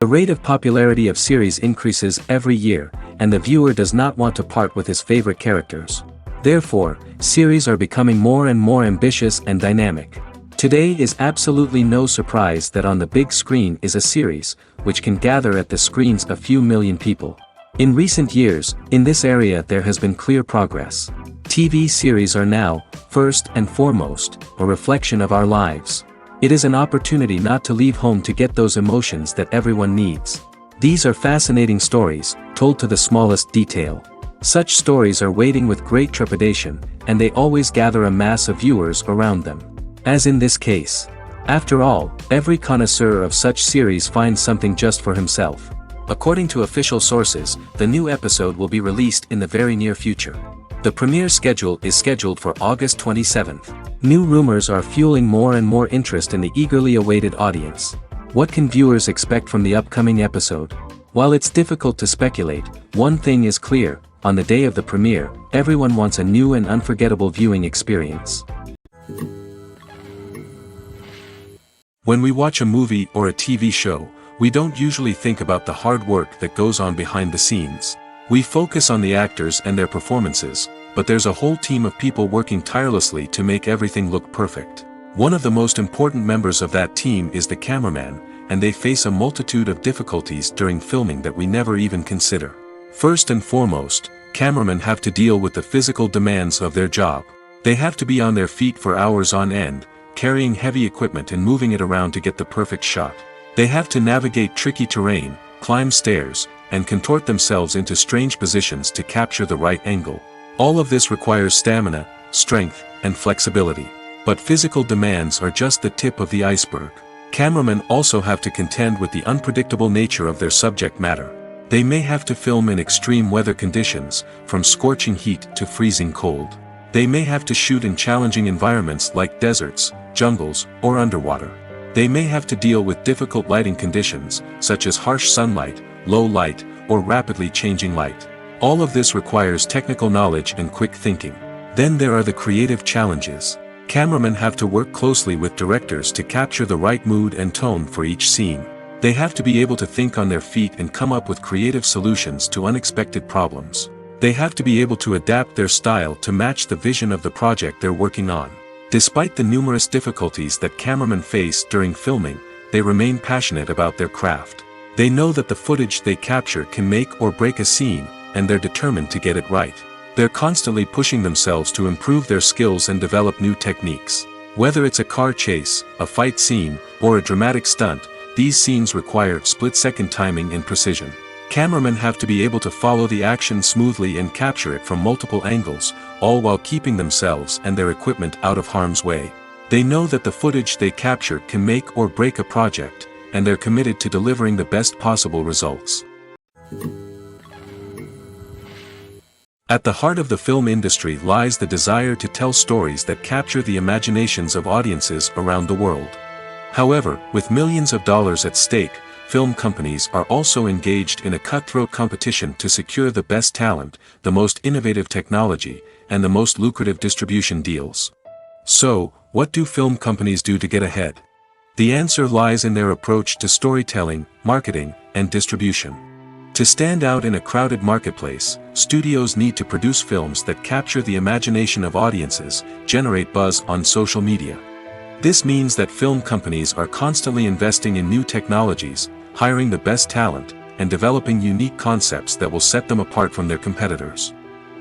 The rate of popularity of series increases every year, and the viewer does not want to part with his favorite characters. Therefore, series are becoming more and more ambitious and dynamic. Today is absolutely no surprise that on the big screen is a series, which can gather at the screens a few million people. In recent years, in this area there has been clear progress. TV series are now, first and foremost, a reflection of our lives. It is an opportunity not to leave home to get those emotions that everyone needs. These are fascinating stories, told to the smallest detail. Such stories are waiting with great trepidation, and they always gather a mass of viewers around them. As in this case. After all, every connoisseur of such series finds something just for himself. According to official sources, the new episode will be released in the very near future. The premiere schedule is scheduled for August 27th. New rumors are fueling more and more interest in the eagerly awaited audience. What can viewers expect from the upcoming episode? While it's difficult to speculate, one thing is clear: on the day of the premiere, everyone wants a new and unforgettable viewing experience. When we watch a movie or a TV show, we don't usually think about the hard work that goes on behind the scenes. We focus on the actors and their performances, but there's a whole team of people working tirelessly to make everything look perfect. One of the most important members of that team is the cameraman, and they face a multitude of difficulties during filming that we never even consider. First and foremost, cameramen have to deal with the physical demands of their job. They have to be on their feet for hours on end, carrying heavy equipment and moving it around to get the perfect shot. They have to navigate tricky terrain, climb stairs, and contort themselves into strange positions to capture the right angle. All of this requires stamina, strength, and flexibility. But physical demands are just the tip of the iceberg. Cameramen also have to contend with the unpredictable nature of their subject matter. They may have to film in extreme weather conditions, from scorching heat to freezing cold. They may have to shoot in challenging environments like deserts, jungles, or underwater. They may have to deal with difficult lighting conditions, such as harsh sunlight, low light, or rapidly changing light. All of this requires technical knowledge and quick thinking. Then there are the creative challenges. Cameramen have to work closely with directors to capture the right mood and tone for each scene. They have to be able to think on their feet and come up with creative solutions to unexpected problems. They have to be able to adapt their style to match the vision of the project they're working on. Despite the numerous difficulties that cameramen face during filming, they remain passionate about their craft. They know that the footage they capture can make or break a scene, and they're determined to get it right. They're constantly pushing themselves to improve their skills and develop new techniques. Whether it's a car chase, a fight scene, or a dramatic stunt, these scenes require split-second timing and precision. Cameramen have to be able to follow the action smoothly and capture it from multiple angles, all while keeping themselves and their equipment out of harm's way. They know that the footage they capture can make or break a project, and they're committed to delivering the best possible results. At the heart of the film industry lies the desire to tell stories that capture the imaginations of audiences around the world. However, with millions of dollars at stake, film companies are also engaged in a cutthroat competition to secure the best talent, the most innovative technology, and the most lucrative distribution deals. So, what do film companies do to get ahead? The answer lies in their approach to storytelling, marketing, and distribution. To stand out in a crowded marketplace, studios need to produce films that capture the imagination of audiences, generate buzz on social media. This means that film companies are constantly investing in new technologies, hiring the best talent, and developing unique concepts that will set them apart from their competitors.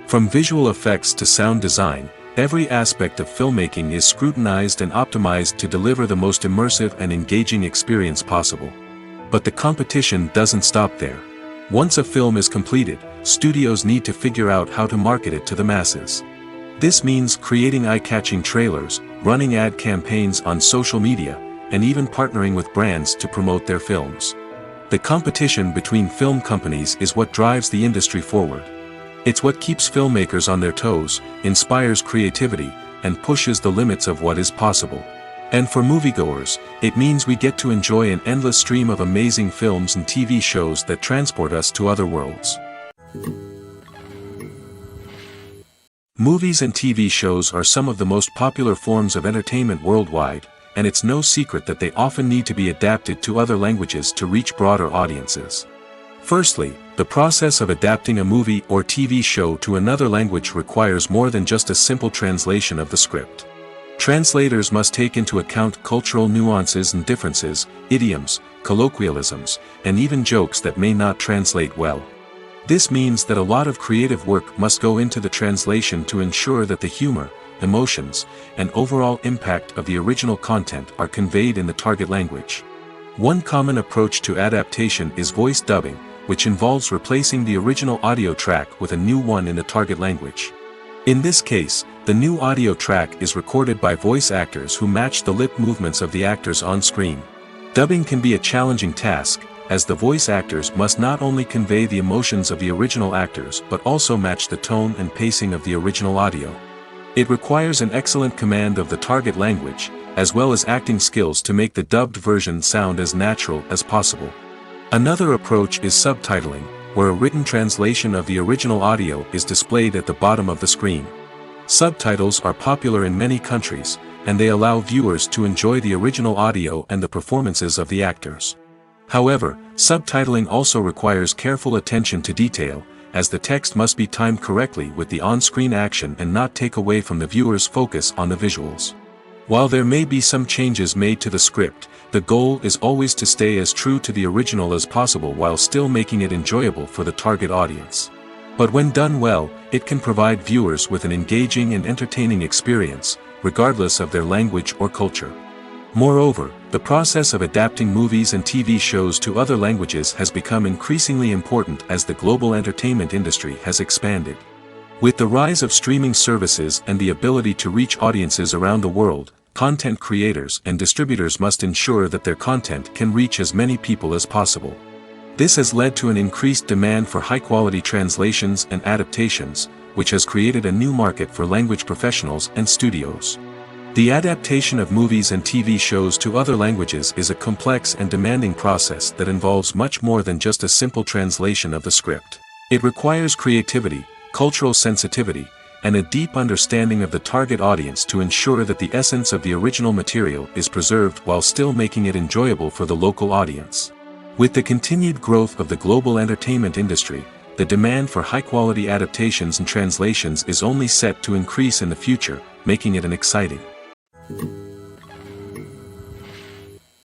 From visual effects to sound design, every aspect of filmmaking is scrutinized and optimized to deliver the most immersive and engaging experience possible. But the competition doesn't stop there. Once a film is completed, studios need to figure out how to market it to the masses. This means creating eye-catching trailers, running ad campaigns on social media, and even partnering with brands to promote their films. The competition between film companies is what drives the industry forward. It's what keeps filmmakers on their toes, inspires creativity, and pushes the limits of what is possible. And for moviegoers, it means we get to enjoy an endless stream of amazing films and TV shows that transport us to other worlds. Movies and TV shows are some of the most popular forms of entertainment worldwide, and it's no secret that they often need to be adapted to other languages to reach broader audiences. Firstly, the process of adapting a movie or TV show to another language requires more than just a simple translation of the script. Translators must take into account cultural nuances and differences, idioms, colloquialisms, and even jokes that may not translate well. This means that a lot of creative work must go into the translation to ensure that the humor, emotions, and overall impact of the original content are conveyed in the target language. One common approach to adaptation is voice dubbing, which involves replacing the original audio track with a new one in the target language. In this case, the new audio track is recorded by voice actors who match the lip movements of the actors on screen. Dubbing can be a challenging task, as the voice actors must not only convey the emotions of the original actors but also match the tone and pacing of the original audio. It requires an excellent command of the target language, as well as acting skills to make the dubbed version sound as natural as possible. Another approach is subtitling, where a written translation of the original audio is displayed at the bottom of the screen. Subtitles are popular in many countries, and they allow viewers to enjoy the original audio and the performances of the actors. However, subtitling also requires careful attention to detail, as the text must be timed correctly with the on-screen action and not take away from the viewer's focus on the visuals. While there may be some changes made to the script, the goal is always to stay as true to the original as possible while still making it enjoyable for the target audience. But when done well, it can provide viewers with an engaging and entertaining experience, regardless of their language or culture. Moreover, the process of adapting movies and TV shows to other languages has become increasingly important as the global entertainment industry has expanded. With the rise of streaming services and the ability to reach audiences around the world, content creators and distributors must ensure that their content can reach as many people as possible. This has led to an increased demand for high-quality translations and adaptations, which has created a new market for language professionals and studios. The adaptation of movies and TV shows to other languages is a complex and demanding process that involves much more than just a simple translation of the script. It requires creativity, cultural sensitivity, and a deep understanding of the target audience to ensure that the essence of the original material is preserved while still making it enjoyable for the local audience. With the continued growth of the global entertainment industry, the demand for high-quality adaptations and translations is only set to increase in the future, making it an exciting.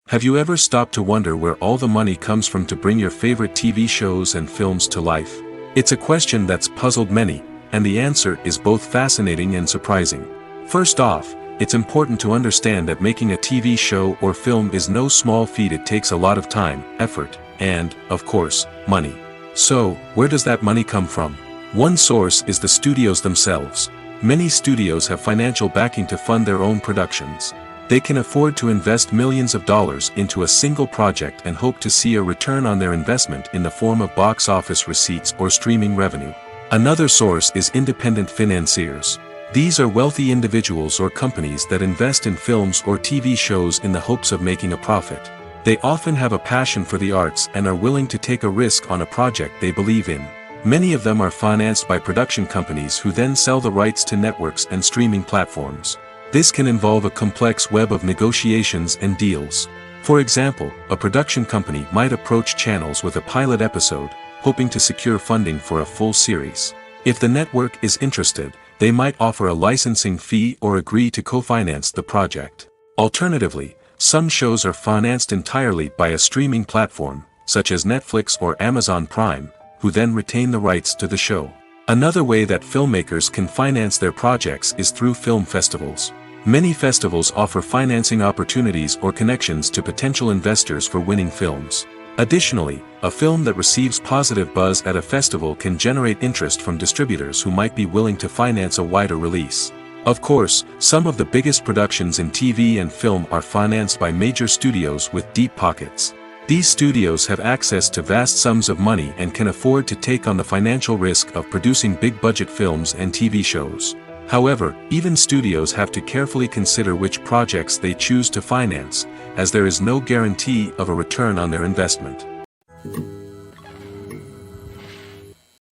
Have you ever stopped to wonder where all the money comes from to bring your favorite TV shows and films to life? It's a question that's puzzled many, and the answer is both fascinating and surprising. First off, it's important to understand that making a TV show or film is no small feat. It takes a lot of time, effort, and, of course, money. So, where does that money come from? One source is the studios themselves. Many studios have financial backing to fund their own productions. They can afford to invest millions of dollars into a single project and hope to see a return on their investment in the form of box office receipts or streaming revenue. Another source is independent financiers. These are wealthy individuals or companies that invest in films or TV shows in the hopes of making a profit. They often have a passion for the arts and are willing to take a risk on a project they believe in. Many of them are financed by production companies who then sell the rights to networks and streaming platforms. This can involve a complex web of negotiations and deals. For example, a production company might approach channels with a pilot episode, hoping to secure funding for a full series. If the network is interested, they might offer a licensing fee or agree to co-finance the project. Alternatively, some shows are financed entirely by a streaming platform, such as Netflix or Amazon Prime, who then retain the rights to the show. Another way that filmmakers can finance their projects is through film festivals. Many festivals offer financing opportunities or connections to potential investors for winning films. Additionally, a film that receives positive buzz at a festival can generate interest from distributors who might be willing to finance a wider release. Of course, some of the biggest productions in TV and film are financed by major studios with deep pockets. These studios have access to vast sums of money and can afford to take on the financial risk of producing big-budget films and TV shows. However, even studios have to carefully consider which projects they choose to finance, as there is no guarantee of a return on their investment.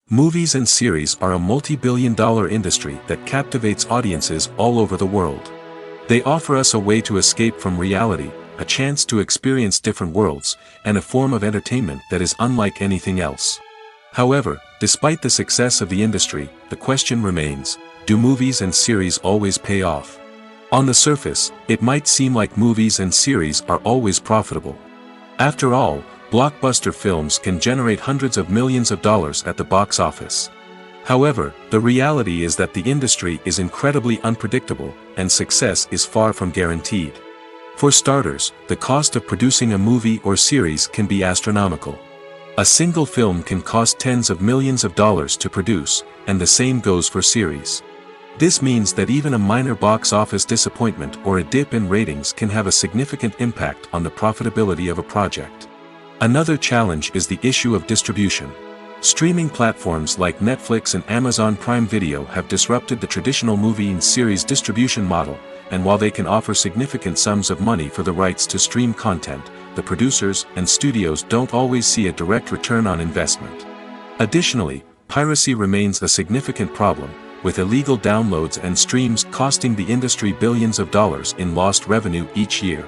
Movies and series are a multi-billion-dollar industry that captivates audiences all over the world. They offer us a way to escape from reality, a chance to experience different worlds, and a form of entertainment that is unlike anything else. However, despite the success of the industry, the question remains, do movies and series always pay off? On the surface, it might seem like movies and series are always profitable. After all, blockbuster films can generate hundreds of millions of dollars at the box office. However, the reality is that the industry is incredibly unpredictable, and success is far from guaranteed. For starters, the cost of producing a movie or series can be astronomical. A single film can cost tens of millions of dollars to produce, and the same goes for series. This means that even a minor box office disappointment or a dip in ratings can have a significant impact on the profitability of a project. Another challenge is the issue of distribution. Streaming platforms like Netflix and Amazon Prime Video have disrupted the traditional movie and series distribution model, and while they can offer significant sums of money for the rights to stream content, the producers and studios don't always see a direct return on investment. Additionally, piracy remains a significant problem, with illegal downloads and streams costing the industry billions of dollars in lost revenue each year.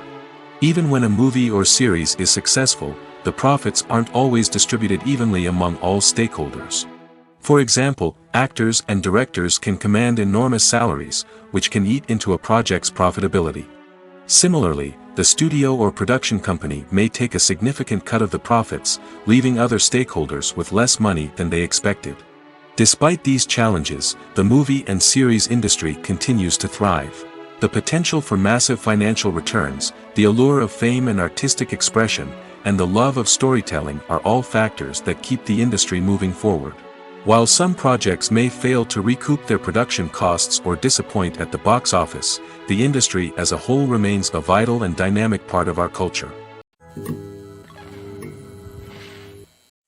Even when a movie or series is successful, the profits aren't always distributed evenly among all stakeholders. For example, actors and directors can command enormous salaries, which can eat into a project's profitability. Similarly, the studio or production company may take a significant cut of the profits, leaving other stakeholders with less money than they expected. Despite these challenges, the movie and series industry continues to thrive. The potential for massive financial returns, the allure of fame and artistic expression, and the love of storytelling are all factors that keep the industry moving forward. While some projects may fail to recoup their production costs or disappoint at the box office, the industry as a whole remains a vital and dynamic part of our culture.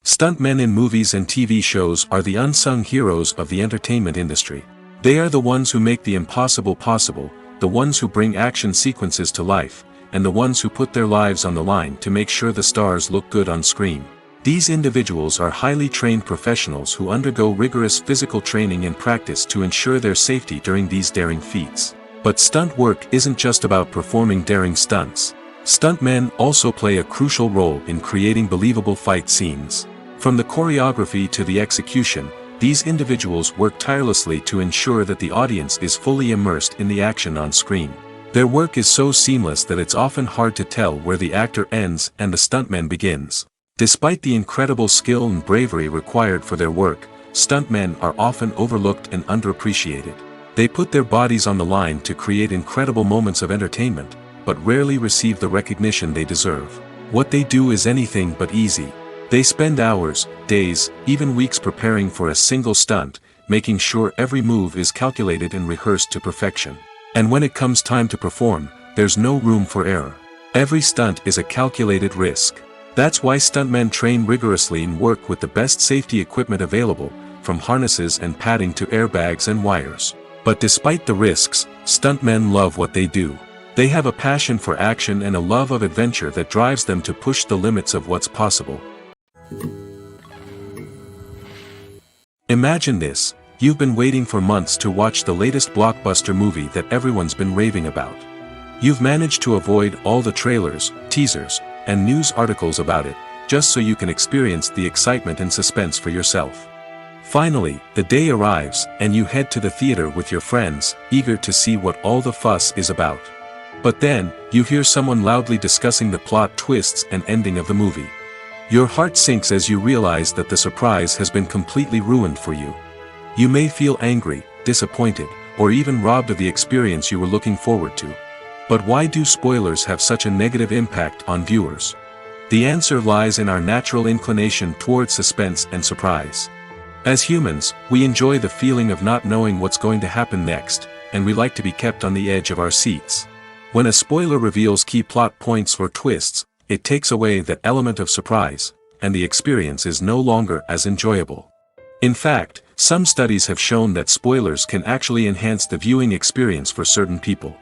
Stuntmen in movies and TV shows are the unsung heroes of the entertainment industry. They are the ones who make the impossible possible, the ones who bring action sequences to life, and the ones who put their lives on the line to make sure the stars look good on screen. These individuals are highly trained professionals who undergo rigorous physical training and practice to ensure their safety during these daring feats. But stunt work isn't just about performing daring stunts. Stuntmen also play a crucial role in creating believable fight scenes. From the choreography to the execution, these individuals work tirelessly to ensure that the audience is fully immersed in the action on screen. Their work is so seamless that it's often hard to tell where the actor ends and the stuntman begins. Despite the incredible skill and bravery required for their work, stuntmen are often overlooked and underappreciated. They put their bodies on the line to create incredible moments of entertainment, but rarely receive the recognition they deserve. What they do is anything but easy. They spend hours, days, even weeks preparing for a single stunt, making sure every move is calculated and rehearsed to perfection. And when it comes time to perform, there's no room for error. Every stunt is a calculated risk. That's why stuntmen train rigorously and work with the best safety equipment available, from harnesses and padding to airbags and wires. But despite the risks, stuntmen love what they do. They have a passion for action and a love of adventure that drives them to push the limits of what's possible. Imagine this. You've been waiting for months to watch the latest blockbuster movie that everyone's been raving about. You've managed to avoid all the trailers, teasers, and news articles about it, just so you can experience the excitement and suspense for yourself. Finally, the day arrives, and you head to the theater with your friends, eager to see what all the fuss is about. But then, you hear someone loudly discussing the plot twists and ending of the movie. Your heart sinks as you realize that the surprise has been completely ruined for you. You may feel angry, disappointed, or even robbed of the experience you were looking forward to. But why do spoilers have such a negative impact on viewers? The answer lies in our natural inclination towards suspense and surprise. As humans, we enjoy the feeling of not knowing what's going to happen next, and we like to be kept on the edge of our seats. When a spoiler reveals key plot points or twists, it takes away that element of surprise, and the experience is no longer as enjoyable. In fact, some studies have shown that spoilers can actually enhance the viewing experience for certain people.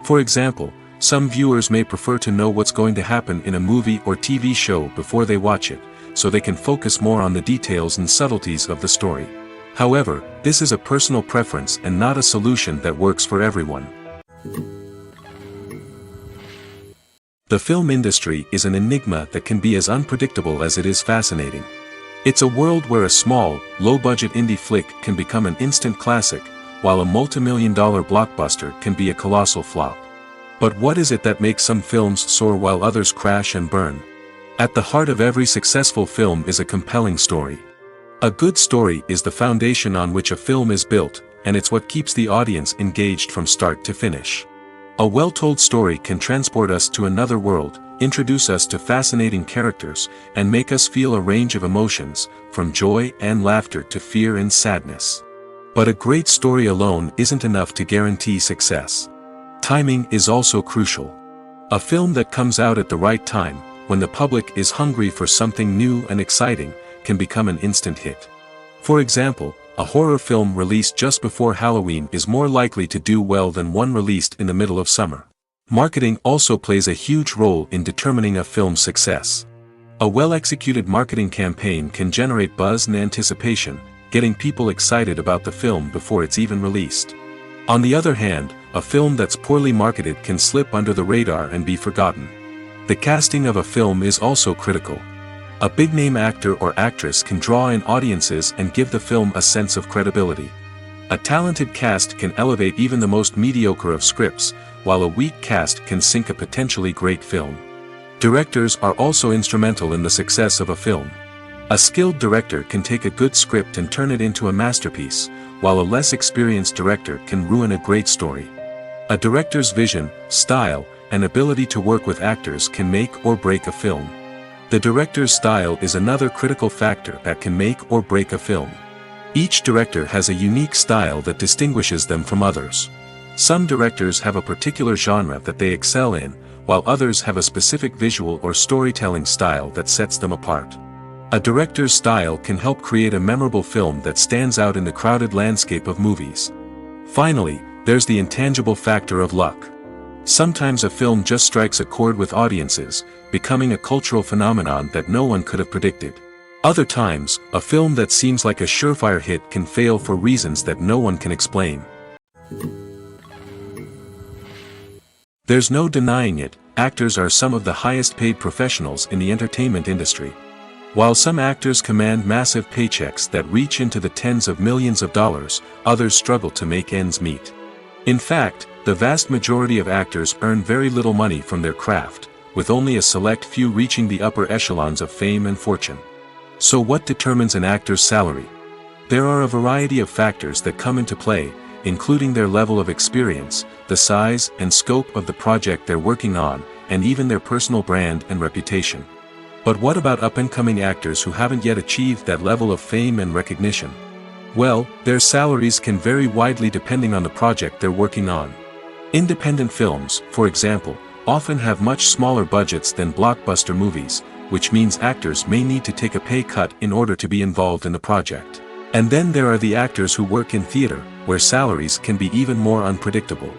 For example, some viewers may prefer to know what's going to happen in a movie or TV show before they watch it, so they can focus more on the details and subtleties of the story. However, this is a personal preference and not a solution that works for everyone. The film industry is an enigma that can be as unpredictable as it is fascinating. It's a world where a small, low-budget indie flick can become an instant classic, while a multi-million-dollar blockbuster can be a colossal flop. But what is it that makes some films soar while others crash and burn? At the heart of every successful film is a compelling story. A good story is the foundation on which a film is built, and it's what keeps the audience engaged from start to finish. A well-told story can transport us to another world, introduce us to fascinating characters, and make us feel a range of emotions, from joy and laughter to fear and sadness. But a great story alone isn't enough to guarantee success. Timing is also crucial. A film that comes out at the right time, when the public is hungry for something new and exciting, can become an instant hit. For example, a horror film released just before Halloween is more likely to do well than one released in the middle of summer. Marketing also plays a huge role in determining a film's success. A well-executed marketing campaign can generate buzz and anticipation, getting people excited about the film before it's even released. On the other hand, a film that's poorly marketed can slip under the radar and be forgotten. The casting of a film is also critical. A big-name actor or actress can draw in audiences and give the film a sense of credibility. A talented cast can elevate even the most mediocre of scripts, while a weak cast can sink a potentially great film. Directors are also instrumental in the success of a film. A skilled director can take a good script and turn it into a masterpiece, while a less experienced director can ruin a great story. A director's vision, style, and ability to work with actors can make or break a film. The director's style is another critical factor that can make or break a film. Each director has a unique style that distinguishes them from others. Some directors have a particular genre that they excel in, while others have a specific visual or storytelling style that sets them apart. A director's style can help create a memorable film that stands out in the crowded landscape of movies. Finally, there's the intangible factor of luck. Sometimes a film just strikes a chord with audiences, becoming a cultural phenomenon that no one could have predicted. Other times, a film that seems like a surefire hit can fail for reasons that no one can explain. There's no denying it, actors are some of the highest-paid professionals in the entertainment industry. While some actors command massive paychecks that reach into the tens of millions of dollars, others struggle to make ends meet. In fact, the vast majority of actors earn very little money from their craft, with only a select few reaching the upper echelons of fame and fortune. So what determines an actor's salary? There are a variety of factors that come into play, including their level of experience, the size and scope of the project they're working on, and even their personal brand and reputation. But what about up-and-coming actors who haven't yet achieved that level of fame and recognition? Well, their salaries can vary widely depending on the project they're working on. Independent films, for example, often have much smaller budgets than blockbuster movies, which means actors may need to take a pay cut in order to be involved in the project. And then there are the actors who work in theater, where salaries can be even more unpredictable.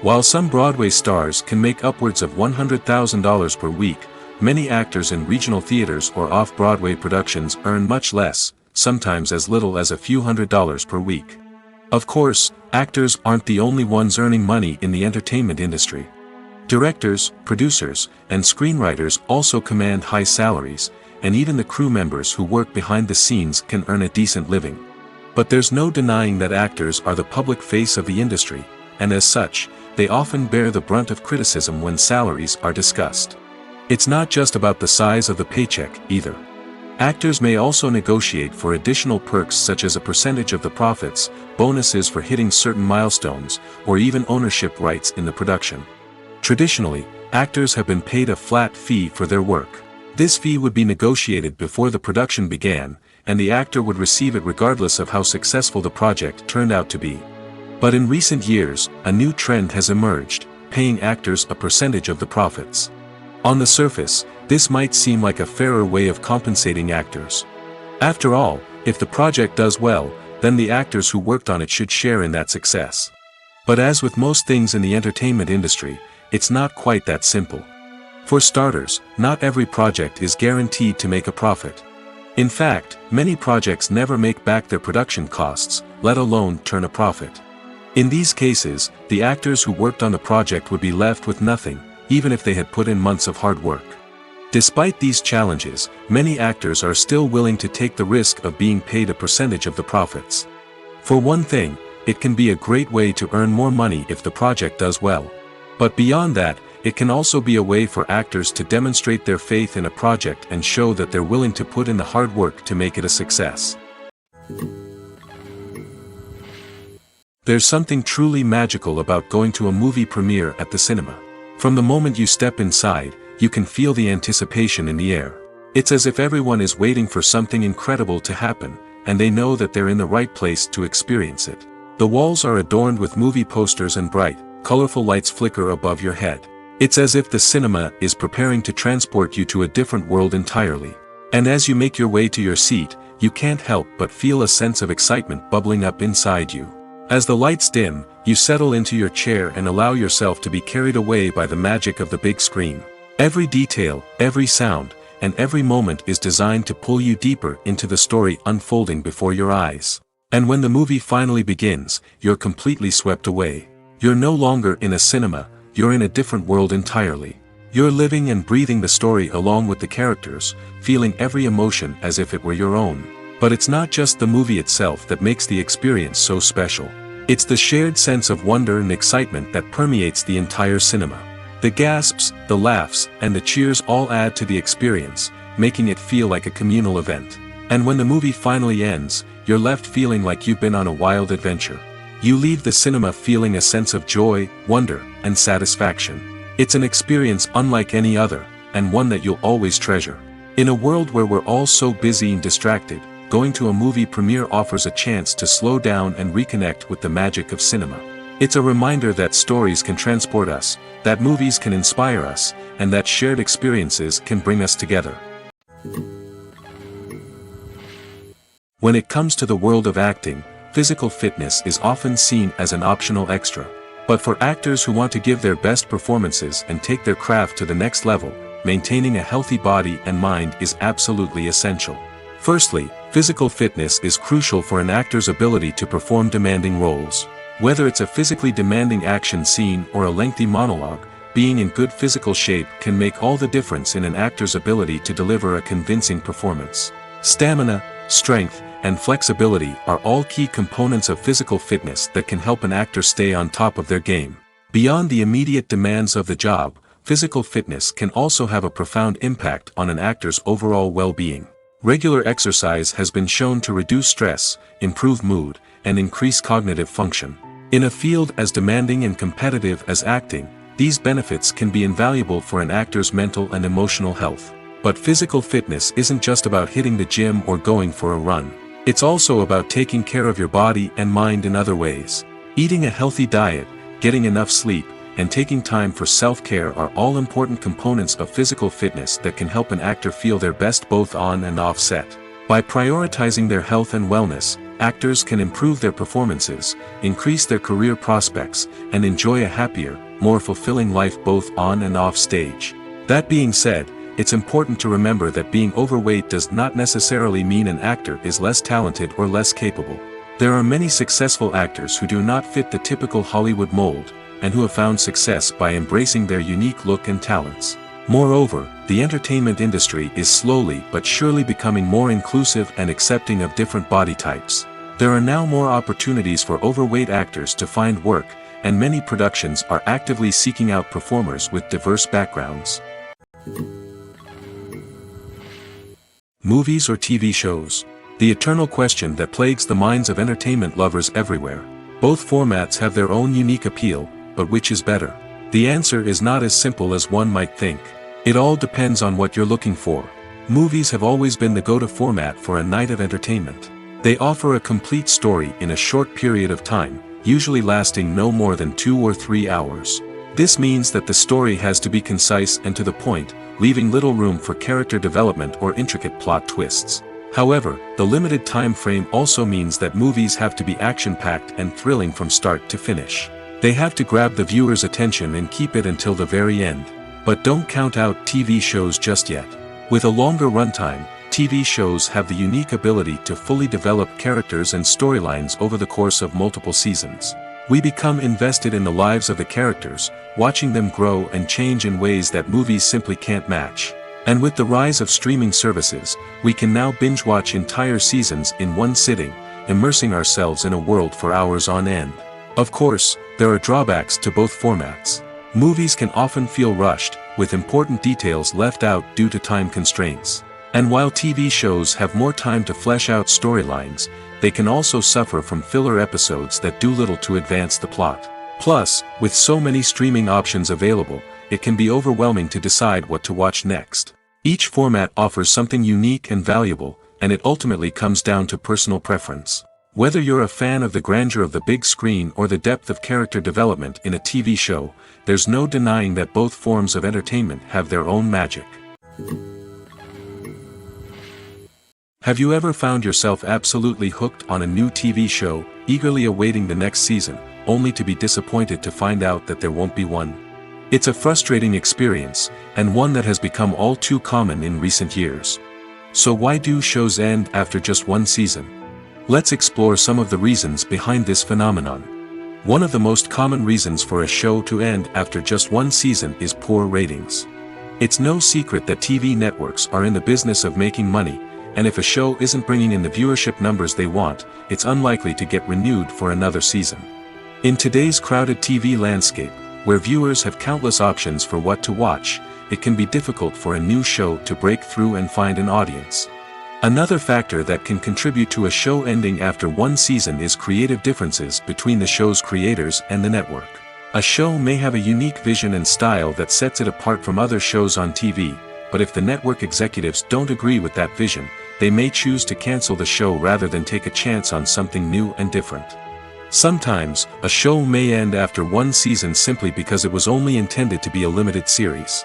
While some Broadway stars can make upwards of $100,000 per week, many actors in regional theaters or off-Broadway productions earn much less, sometimes as little as a few $100s per week. Of course, actors aren't the only ones earning money in the entertainment industry. Directors, producers, and screenwriters also command high salaries, and even the crew members who work behind the scenes can earn a decent living. But there's no denying that actors are the public face of the industry, and as such, they often bear the brunt of criticism when salaries are discussed. It's not just about the size of the paycheck, either. Actors may also negotiate for additional perks such as a percentage of the profits, bonuses for hitting certain milestones, or even ownership rights in the production. Traditionally, actors have been paid a flat fee for their work. This fee would be negotiated before the production began, and the actor would receive it regardless of how successful the project turned out to be. But in recent years, a new trend has emerged, paying actors a percentage of the profits. On the surface, this might seem like a fairer way of compensating actors. After all, if the project does well, then the actors who worked on it should share in that success. But as with most things in the entertainment industry, it's not quite that simple. For starters, not every project is guaranteed to make a profit. In fact, many projects never make back their production costs, let alone turn a profit. In these cases, the actors who worked on the project would be left with nothing, even if they had put in months of hard work. Despite these challenges, many actors are still willing to take the risk of being paid a percentage of the profits. For one thing, it can be a great way to earn more money if the project does well. But beyond that, it can also be a way for actors to demonstrate their faith in a project and show that they're willing to put in the hard work to make it a success. There's something truly magical about going to a movie premiere at the cinema. From the moment you step inside, you can feel the anticipation in the air. It's as if everyone is waiting for something incredible to happen, and they know that they're in the right place to experience it. The walls are adorned with movie posters and bright, colorful lights flicker above your head. It's as if the cinema is preparing to transport you to a different world entirely. And as you make your way to your seat, you can't help but feel a sense of excitement bubbling up inside you. As the lights dim, you settle into your chair and allow yourself to be carried away by the magic of the big screen. Every detail, every sound, and every moment is designed to pull you deeper into the story unfolding before your eyes. And when the movie finally begins, you're completely swept away. You're no longer in a cinema, you're in a different world entirely. You're living and breathing the story along with the characters, feeling every emotion as if it were your own. But it's not just the movie itself that makes the experience so special. It's the shared sense of wonder and excitement that permeates the entire cinema. The gasps, the laughs, and the cheers all add to the experience, making it feel like a communal event. And when the movie finally ends, you're left feeling like you've been on a wild adventure. You leave the cinema feeling a sense of joy, wonder, and satisfaction. It's an experience unlike any other, and one that you'll always treasure. In a world where we're all so busy and distracted, going to a movie premiere offers a chance to slow down and reconnect with the magic of cinema. It's a reminder that stories can transport us, that movies can inspire us, and that shared experiences can bring us together. When it comes to the world of acting, physical fitness is often seen as an optional extra. But for actors who want to give their best performances and take their craft to the next level, maintaining a healthy body and mind is absolutely essential. Firstly, physical fitness is crucial for an actor's ability to perform demanding roles. Whether it's a physically demanding action scene or a lengthy monologue, being in good physical shape can make all the difference in an actor's ability to deliver a convincing performance. Stamina, strength, and flexibility are all key components of physical fitness that can help an actor stay on top of their game. Beyond the immediate demands of the job, physical fitness can also have a profound impact on an actor's overall well-being. Regular exercise has been shown to reduce stress, improve mood, and increase cognitive function. In a field as demanding and competitive as acting, these benefits can be invaluable for an actor's mental and emotional health. But physical fitness isn't just about hitting the gym or going for a run. It's also about taking care of your body and mind in other ways. Eating a healthy diet, getting enough sleep, and taking time for self-care are all important components of physical fitness that can help an actor feel their best both on and off set. By prioritizing their health and wellness, actors can improve their performances, increase their career prospects, and enjoy a happier, more fulfilling life both on and off stage. That being said, it's important to remember that being overweight does not necessarily mean an actor is less talented or less capable. There are many successful actors who do not fit the typical Hollywood mold, and who have found success by embracing their unique look and talents. Moreover, the entertainment industry is slowly but surely becoming more inclusive and accepting of different body types. There are now more opportunities for overweight actors to find work, and many productions are actively seeking out performers with diverse backgrounds. Movies or TV shows? The eternal question that plagues the minds of entertainment lovers everywhere. Both formats have their own unique appeal, but which is better? The answer is not as simple as one might think. It all depends on what you're looking for. Movies have always been the go-to format for a night of entertainment. They offer a complete story in a short period of time, usually lasting no more than 2 or 3 hours. This means that the story has to be concise and to the point, leaving little room for character development or intricate plot twists. However, the limited time frame also means that movies have to be action-packed and thrilling from start to finish. They have to grab the viewer's attention and keep it until the very end. But don't count out TV shows just yet. With a longer runtime, TV shows have the unique ability to fully develop characters and storylines over the course of multiple seasons. We become invested in the lives of the characters, watching them grow and change in ways that movies simply can't match. And with the rise of streaming services, we can now binge-watch entire seasons in one sitting, immersing ourselves in a world for hours on end. Of course, there are drawbacks to both formats. Movies can often feel rushed, with important details left out due to time constraints. And while TV shows have more time to flesh out storylines, they can also suffer from filler episodes that do little to advance the plot. Plus, with so many streaming options available, it can be overwhelming to decide what to watch next. Each format offers something unique and valuable, and it ultimately comes down to personal preference. Whether you're a fan of the grandeur of the big screen or the depth of character development in a TV show, there's no denying that both forms of entertainment have their own magic. Have you ever found yourself absolutely hooked on a new TV show, eagerly awaiting the next season, only to be disappointed to find out that there won't be one? It's a frustrating experience, and one that has become all too common in recent years. So why do shows end after just one season? Let's explore some of the reasons behind this phenomenon. One of the most common reasons for a show to end after just one season is poor ratings. It's no secret that TV networks are in the business of making money, and if a show isn't bringing in the viewership numbers they want, it's unlikely to get renewed for another season. In today's crowded TV landscape, where viewers have countless options for what to watch, it can be difficult for a new show to break through and find an audience. Another factor that can contribute to a show ending after one season is creative differences between the show's creators and the network. A show may have a unique vision and style that sets it apart from other shows on TV, but if the network executives don't agree with that vision, they may choose to cancel the show rather than take a chance on something new and different. Sometimes, a show may end after one season simply because it was only intended to be a limited series.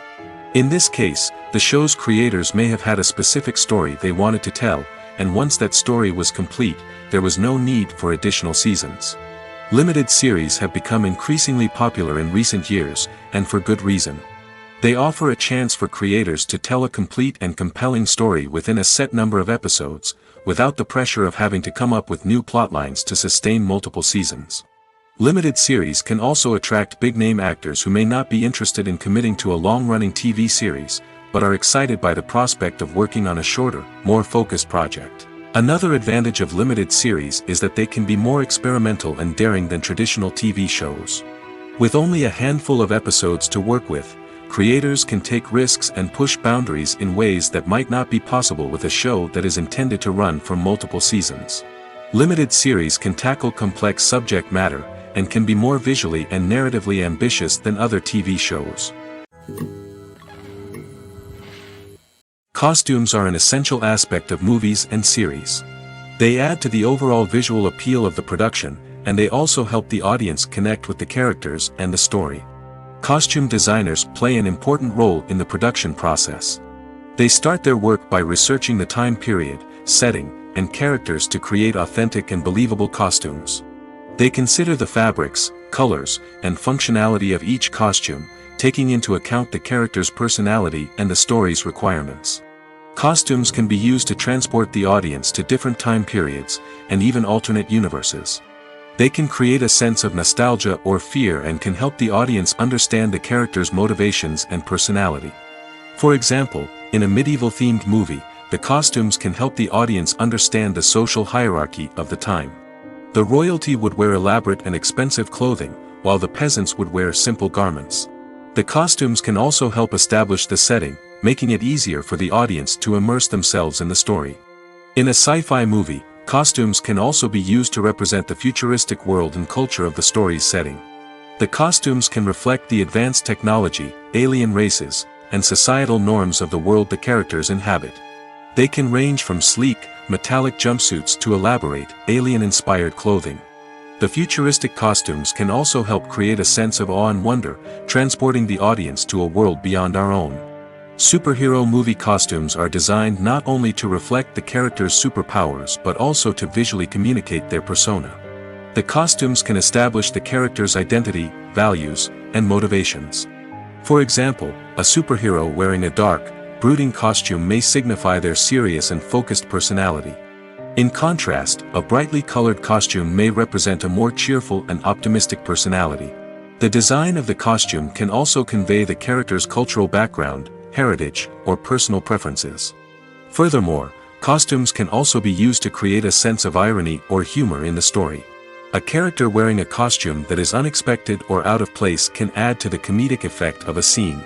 In this case, the show's creators may have had a specific story they wanted to tell, and once that story was complete, there was no need for additional seasons. Limited series have become increasingly popular in recent years, and for good reason. They offer a chance for creators to tell a complete and compelling story within a set number of episodes, without the pressure of having to come up with new plotlines to sustain multiple seasons. Limited series can also attract big-name actors who may not be interested in committing to a long-running TV series, but are excited by the prospect of working on a shorter, more focused project. Another advantage of limited series is that they can be more experimental and daring than traditional TV shows. With only a handful of episodes to work with, creators can take risks and push boundaries in ways that might not be possible with a show that is intended to run for multiple seasons. Limited series can tackle complex subject matter, and can be more visually and narratively ambitious than other TV shows. Costumes are an essential aspect of movies and series. They add to the overall visual appeal of the production, and they also help the audience connect with the characters and the story. Costume designers play an important role in the production process. They start their work by researching the time period, setting, and characters to create authentic and believable costumes. They consider the fabrics, colors, and functionality of each costume, taking into account the character's personality and the story's requirements. Costumes can be used to transport the audience to different time periods, and even alternate universes. They can create a sense of nostalgia or fear and can help the audience understand the character's motivations and personality. For example, in a medieval-themed movie, the costumes can help the audience understand the social hierarchy of the time. The royalty would wear elaborate and expensive clothing, while the peasants would wear simple garments. The costumes can also help establish the setting, making it easier for the audience to immerse themselves in the story. In a sci-fi movie, costumes can also be used to represent the futuristic world and culture of the story's setting. The costumes can reflect the advanced technology, alien races, and societal norms of the world the characters inhabit. They can range from sleek, metallic jumpsuits to elaborate, alien-inspired clothing. The futuristic costumes can also help create a sense of awe and wonder, transporting the audience to a world beyond our own. Superhero movie costumes are designed not only to reflect the character's superpowers but also to visually communicate their persona. The costumes can establish the character's identity, values, and motivations. For example, a superhero wearing a dark, brooding costume may signify their serious and focused personality. In contrast, a brightly colored costume may represent a more cheerful and optimistic personality. The design of the costume can also convey the character's cultural background, heritage, or personal preferences. Furthermore, costumes can also be used to create a sense of irony or humor in the story. A character wearing a costume that is unexpected or out of place can add to the comedic effect of a scene.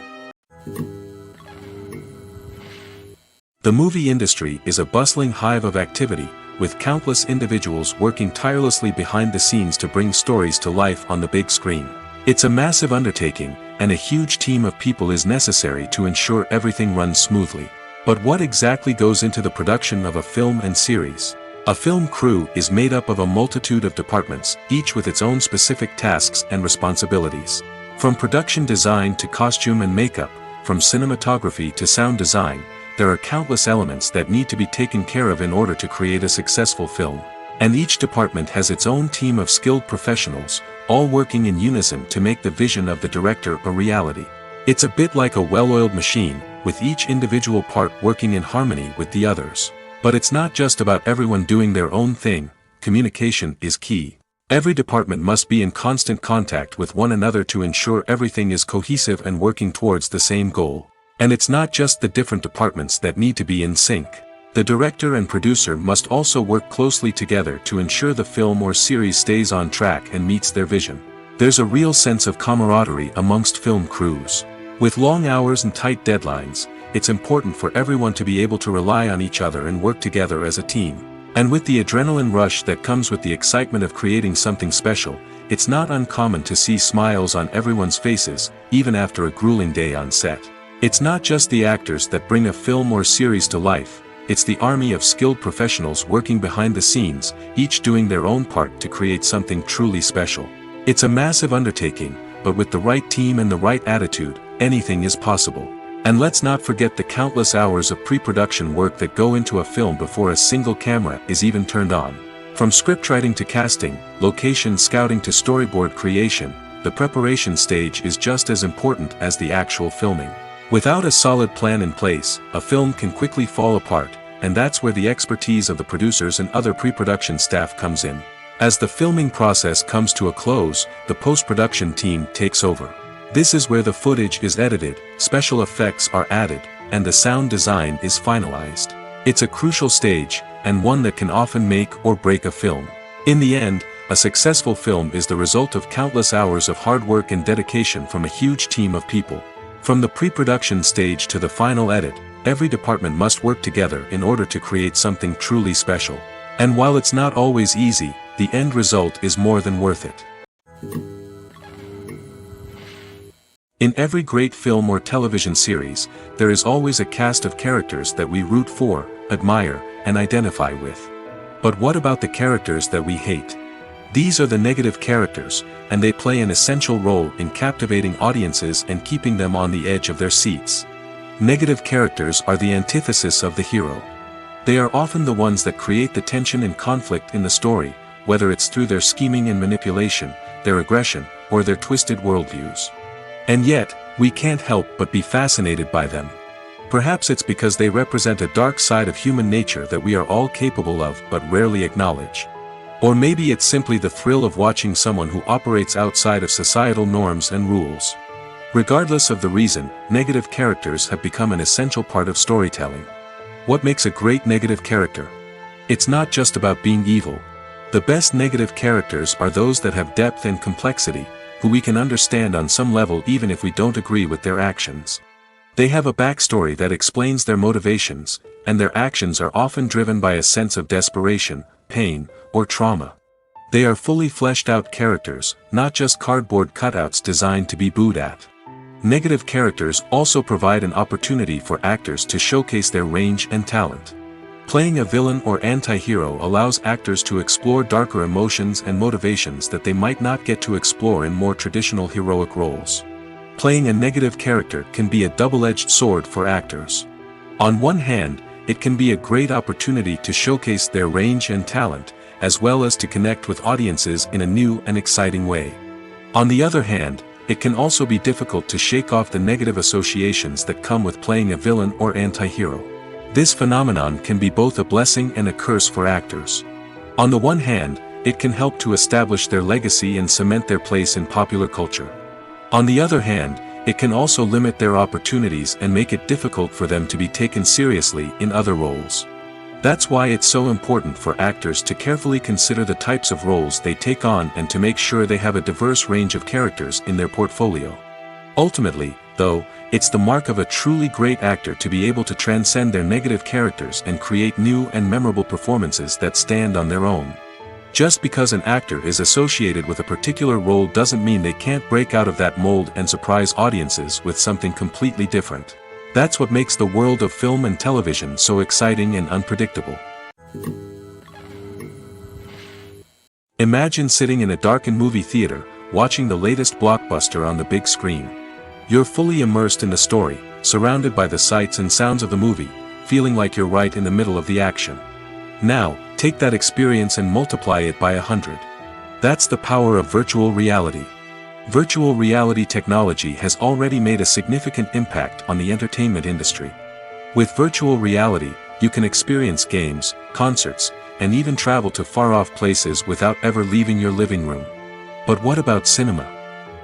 The movie industry is a bustling hive of activity, with countless individuals working tirelessly behind the scenes to bring stories to life on the big screen. It's a massive undertaking, and a huge team of people is necessary to ensure everything runs smoothly. But what exactly goes into the production of a film and series? A film crew is made up of a multitude of departments, each with its own specific tasks and responsibilities. From production design to costume and makeup, from cinematography to sound design, there are countless elements that need to be taken care of in order to create a successful film. And each department has its own team of skilled professionals, all working in unison to make the vision of the director a reality. It's a bit like a well-oiled machine, with each individual part working in harmony with the others. But it's not just about everyone doing their own thing. Communication is key. Every department must be in constant contact with one another to ensure everything is cohesive and working towards the same goal. And it's not just the different departments that need to be in sync. The director and producer must also work closely together to ensure the film or series stays on track and meets their vision. There's a real sense of camaraderie amongst film crews. With long hours and tight deadlines, it's important for everyone to be able to rely on each other and work together as a team. And with the adrenaline rush that comes with the excitement of creating something special, it's not uncommon to see smiles on everyone's faces, even after a grueling day on set. It's not just the actors that bring a film or series to life, it's the army of skilled professionals working behind the scenes, each doing their own part to create something truly special. It's a massive undertaking, but with the right team and the right attitude, anything is possible. And let's not forget the countless hours of pre-production work that go into a film before a single camera is even turned on. From scriptwriting to casting, location scouting to storyboard creation, the preparation stage is just as important as the actual filming. Without a solid plan in place, a film can quickly fall apart, and that's where the expertise of the producers and other pre-production staff comes in. As the filming process comes to a close, the post-production team takes over. This is where the footage is edited, special effects are added, and the sound design is finalized. It's a crucial stage, and one that can often make or break a film. In the end, a successful film is the result of countless hours of hard work and dedication from a huge team of people. From the pre-production stage to the final edit, every department must work together in order to create something truly special. And while it's not always easy, the end result is more than worth it. In every great film or television series, there is always a cast of characters that we root for, admire, and identify with. But what about the characters that we hate? These are the negative characters, and they play an essential role in captivating audiences and keeping them on the edge of their seats. Negative characters are the antithesis of the hero. They are often the ones that create the tension and conflict in the story, whether it's through their scheming and manipulation, their aggression, or their twisted worldviews. And yet, we can't help but be fascinated by them. Perhaps it's because they represent a dark side of human nature that we are all capable of but rarely acknowledge. Or maybe it's simply the thrill of watching someone who operates outside of societal norms and rules. Regardless of the reason, negative characters have become an essential part of storytelling. What makes a great negative character? It's not just about being evil. The best negative characters are those that have depth and complexity, who we can understand on some level even if we don't agree with their actions. They have a backstory that explains their motivations, and their actions are often driven by a sense of desperation, pain, or trauma. They are fully fleshed out characters, not just cardboard cutouts designed to be booed at. Negative characters also provide an opportunity for actors to showcase their range and talent. Playing a villain or anti-hero allows actors to explore darker emotions and motivations that they might not get to explore in more traditional heroic roles. Playing a negative character can be a double-edged sword for actors. On one hand, it can be a great opportunity to showcase their range and talent, as well as to connect with audiences in a new and exciting way. On the other hand, it can also be difficult to shake off the negative associations that come with playing a villain or anti-hero. This phenomenon can be both a blessing and a curse for actors. On the one hand, it can help to establish their legacy and cement their place in popular culture. On the other hand, it can also limit their opportunities and make it difficult for them to be taken seriously in other roles. That's why it's so important for actors to carefully consider the types of roles they take on and to make sure they have a diverse range of characters in their portfolio. Ultimately, though, it's the mark of a truly great actor to be able to transcend their negative characters and create new and memorable performances that stand on their own. Just because an actor is associated with a particular role doesn't mean they can't break out of that mold and surprise audiences with something completely different. That's what makes the world of film and television so exciting and unpredictable. Imagine sitting in a darkened movie theater, watching the latest blockbuster on the big screen. You're fully immersed in the story, surrounded by the sights and sounds of the movie, feeling like you're right in the middle of the action. Now, take that experience and multiply it by 100. That's the power of virtual reality. Virtual reality technology has already made a significant impact on the entertainment industry. With virtual reality, you can experience games, concerts, and even travel to far-off places without ever leaving your living room. But what about cinema?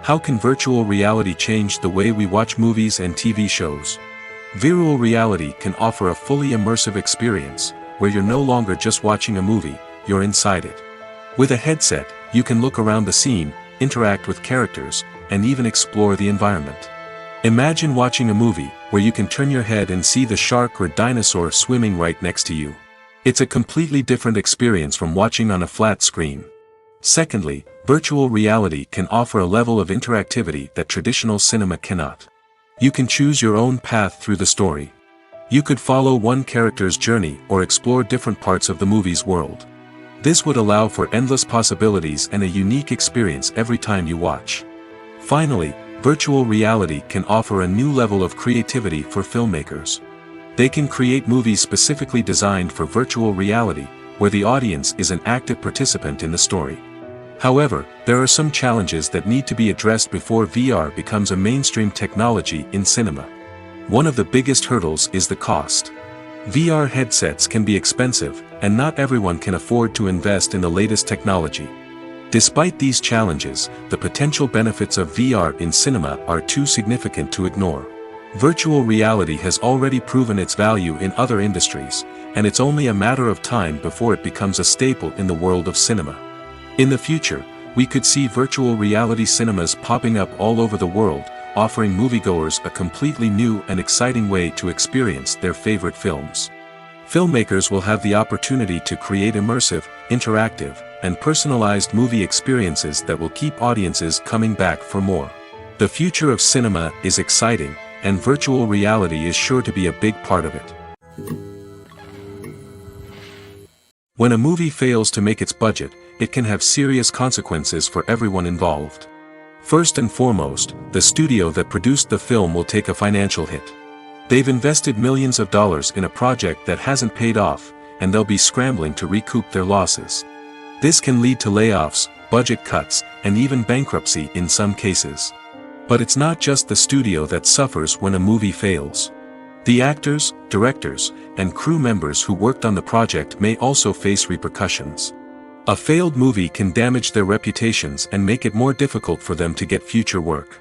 How can virtual reality change the way we watch movies and TV shows? Virtual reality can offer a fully immersive experience, where you're no longer just watching a movie, you're inside it. With a headset, you can look around the scene, interact with characters, and even explore the environment. Imagine watching a movie, where you can turn your head and see the shark or dinosaur swimming right next to you. It's a completely different experience from watching on a flat screen. Secondly, virtual reality can offer a level of interactivity that traditional cinema cannot. You can choose your own path through the story. You could follow one character's journey or explore different parts of the movie's world. This would allow for endless possibilities and a unique experience every time you watch. Finally, virtual reality can offer a new level of creativity for filmmakers. They can create movies specifically designed for virtual reality, where the audience is an active participant in the story. However, there are some challenges that need to be addressed before VR becomes a mainstream technology in cinema. One of the biggest hurdles is the cost. VR headsets can be expensive, and not everyone can afford to invest in the latest technology. Despite these challenges, the potential benefits of VR in cinema are too significant to ignore. Virtual reality has already proven its value in other industries, and it's only a matter of time before it becomes a staple in the world of cinema. In the future, we could see virtual reality cinemas popping up all over the world, offering moviegoers a completely new and exciting way to experience their favorite films. Filmmakers will have the opportunity to create immersive, interactive, and personalized movie experiences that will keep audiences coming back for more. The future of cinema is exciting, and virtual reality is sure to be a big part of it. When a movie fails to make its budget, it can have serious consequences for everyone involved. First and foremost, the studio that produced the film will take a financial hit. They've invested millions of dollars in a project that hasn't paid off, and they'll be scrambling to recoup their losses. This can lead to layoffs, budget cuts, and even bankruptcy in some cases. But it's not just the studio that suffers when a movie fails. The actors, directors, and crew members who worked on the project may also face repercussions. A failed movie can damage their reputations and make it more difficult for them to get future work.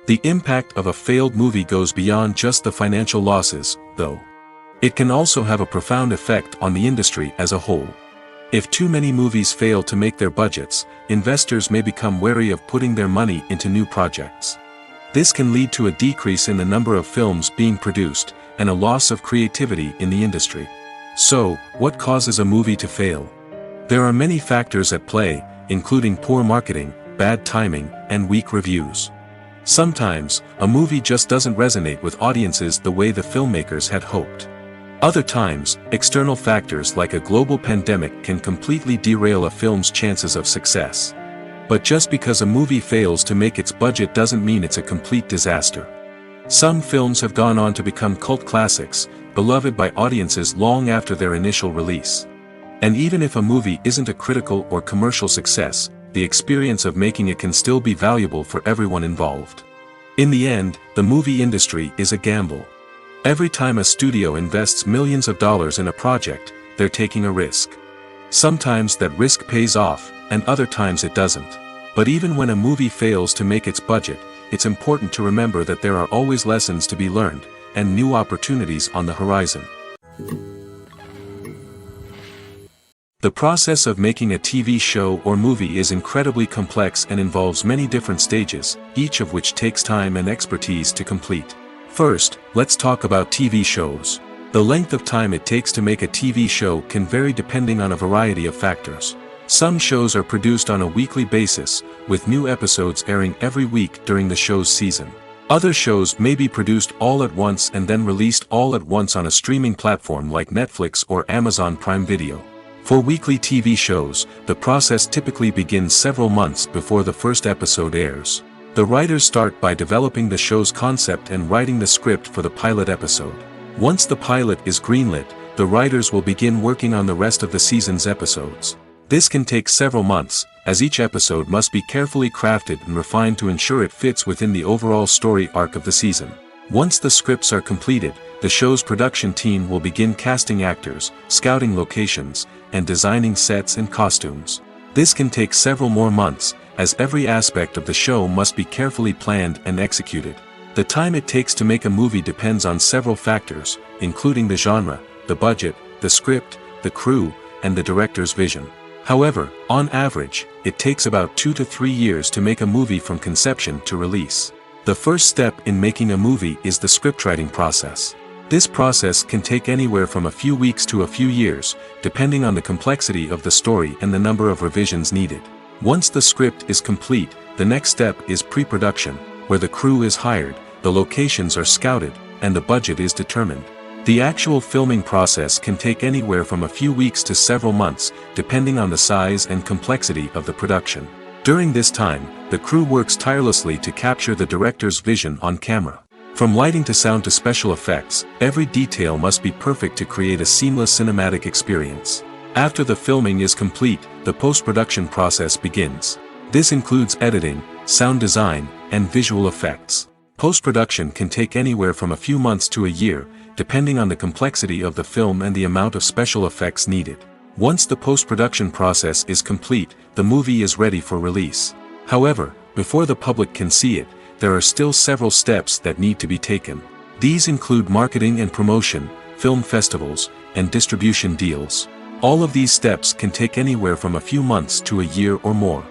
The impact of a failed movie goes beyond just the financial losses, though. It can also have a profound effect on the industry as a whole. If too many movies fail to make their budgets, investors may become wary of putting their money into new projects. This can lead to a decrease in the number of films being produced, and a loss of creativity in the industry. So, what causes a movie to fail? There are many factors at play, including poor marketing, bad timing, and weak reviews. Sometimes, a movie just doesn't resonate with audiences the way the filmmakers had hoped. Other times, external factors like a global pandemic can completely derail a film's chances of success. But just because a movie fails to make its budget doesn't mean it's a complete disaster. Some films have gone on to become cult classics, beloved by audiences long after their initial release. And even if a movie isn't a critical or commercial success, the experience of making it can still be valuable for everyone involved. In the end, the movie industry is a gamble. Every time a studio invests millions of dollars in a project, they're taking a risk. Sometimes that risk pays off, and other times it doesn't. But even when a movie fails to make its budget, it's important to remember that there are always lessons to be learned, and new opportunities on the horizon. The process of making a TV show or movie is incredibly complex and involves many different stages, each of which takes time and expertise to complete. First, let's talk about TV shows. The length of time it takes to make a TV show can vary depending on a variety of factors. Some shows are produced on a weekly basis, with new episodes airing every week during the show's season. Other shows may be produced all at once and then released all at once on a streaming platform like Netflix or Amazon Prime Video. For weekly TV shows, the process typically begins several months before the first episode airs. The writers start by developing the show's concept and writing the script for the pilot episode. Once the pilot is greenlit, the writers will begin working on the rest of the season's episodes. This can take several months, as each episode must be carefully crafted and refined to ensure it fits within the overall story arc of the season. Once the scripts are completed, the show's production team will begin casting actors, scouting locations, and designing sets and costumes. This can take several more months, as every aspect of the show must be carefully planned and executed. The time it takes to make a movie depends on several factors, including the genre, the budget, the script, the crew, and the director's vision. However, on average, it takes about 2 to 3 years to make a movie from conception to release. The first step in making a movie is the scriptwriting process. This process can take anywhere from a few weeks to a few years, depending on the complexity of the story and the number of revisions needed. Once the script is complete, the next step is pre-production, where the crew is hired, the locations are scouted, and the budget is determined. The actual filming process can take anywhere from a few weeks to several months, depending on the size and complexity of the production. During this time, the crew works tirelessly to capture the director's vision on camera. From lighting to sound to special effects, every detail must be perfect to create a seamless cinematic experience. After the filming is complete, the post-production process begins. This includes editing, sound design, and visual effects. Post-production can take anywhere from a few months to a year, depending on the complexity of the film and the amount of special effects needed. Once the post-production process is complete, the movie is ready for release. However, before the public can see it, there are still several steps that need to be taken. These include marketing and promotion, film festivals, and distribution deals. All of these steps can take anywhere from a few months to a year or more.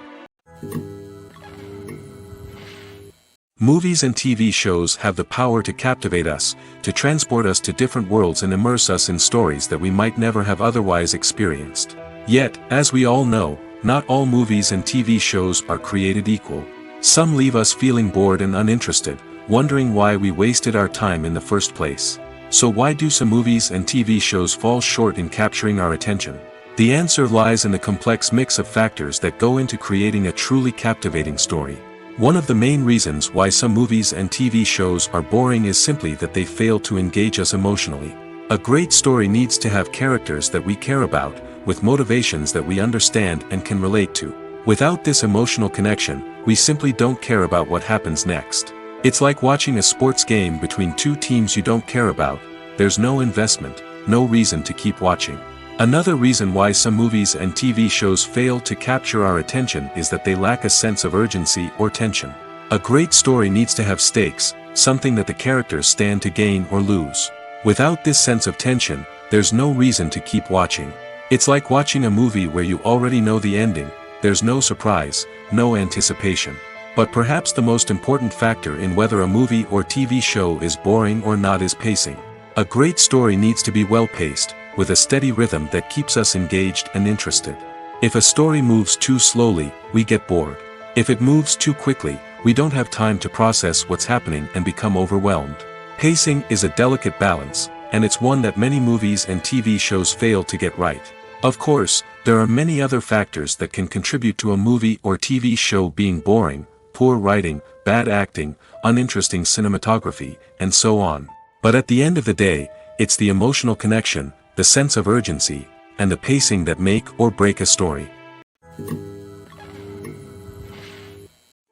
Movies and TV shows have the power to captivate us, to transport us to different worlds and immerse us in stories that we might never have otherwise experienced. Yet, as we all know, not all movies and TV shows are created equal. Some leave us feeling bored and uninterested, wondering why we wasted our time in the first place. So why do some movies and TV shows fall short in capturing our attention? The answer lies in the complex mix of factors that go into creating a truly captivating story. One of the main reasons why some movies and TV shows are boring is simply that they fail to engage us emotionally. A great story needs to have characters that we care about, with motivations that we understand and can relate to. Without this emotional connection, we simply don't care about what happens next. It's like watching a sports game between two teams you don't care about. There's no investment, no reason to keep watching. Another reason why some movies and TV shows fail to capture our attention is that they lack a sense of urgency or tension. A great story needs to have stakes, something that the characters stand to gain or lose. Without this sense of tension, there's no reason to keep watching. It's like watching a movie where you already know the ending. There's no surprise, no anticipation. But perhaps the most important factor in whether a movie or TV show is boring or not is pacing. A great story needs to be well-paced, with a steady rhythm that keeps us engaged and interested. If a story moves too slowly, we get bored. If it moves too quickly, we don't have time to process what's happening and become overwhelmed. Pacing is a delicate balance, and it's one that many movies and TV shows fail to get right. Of course, there are many other factors that can contribute to a movie or TV show being boring: poor writing, bad acting, uninteresting cinematography, and so on. But at the end of the day, it's the emotional connection, the sense of urgency, and the pacing that make or break a story.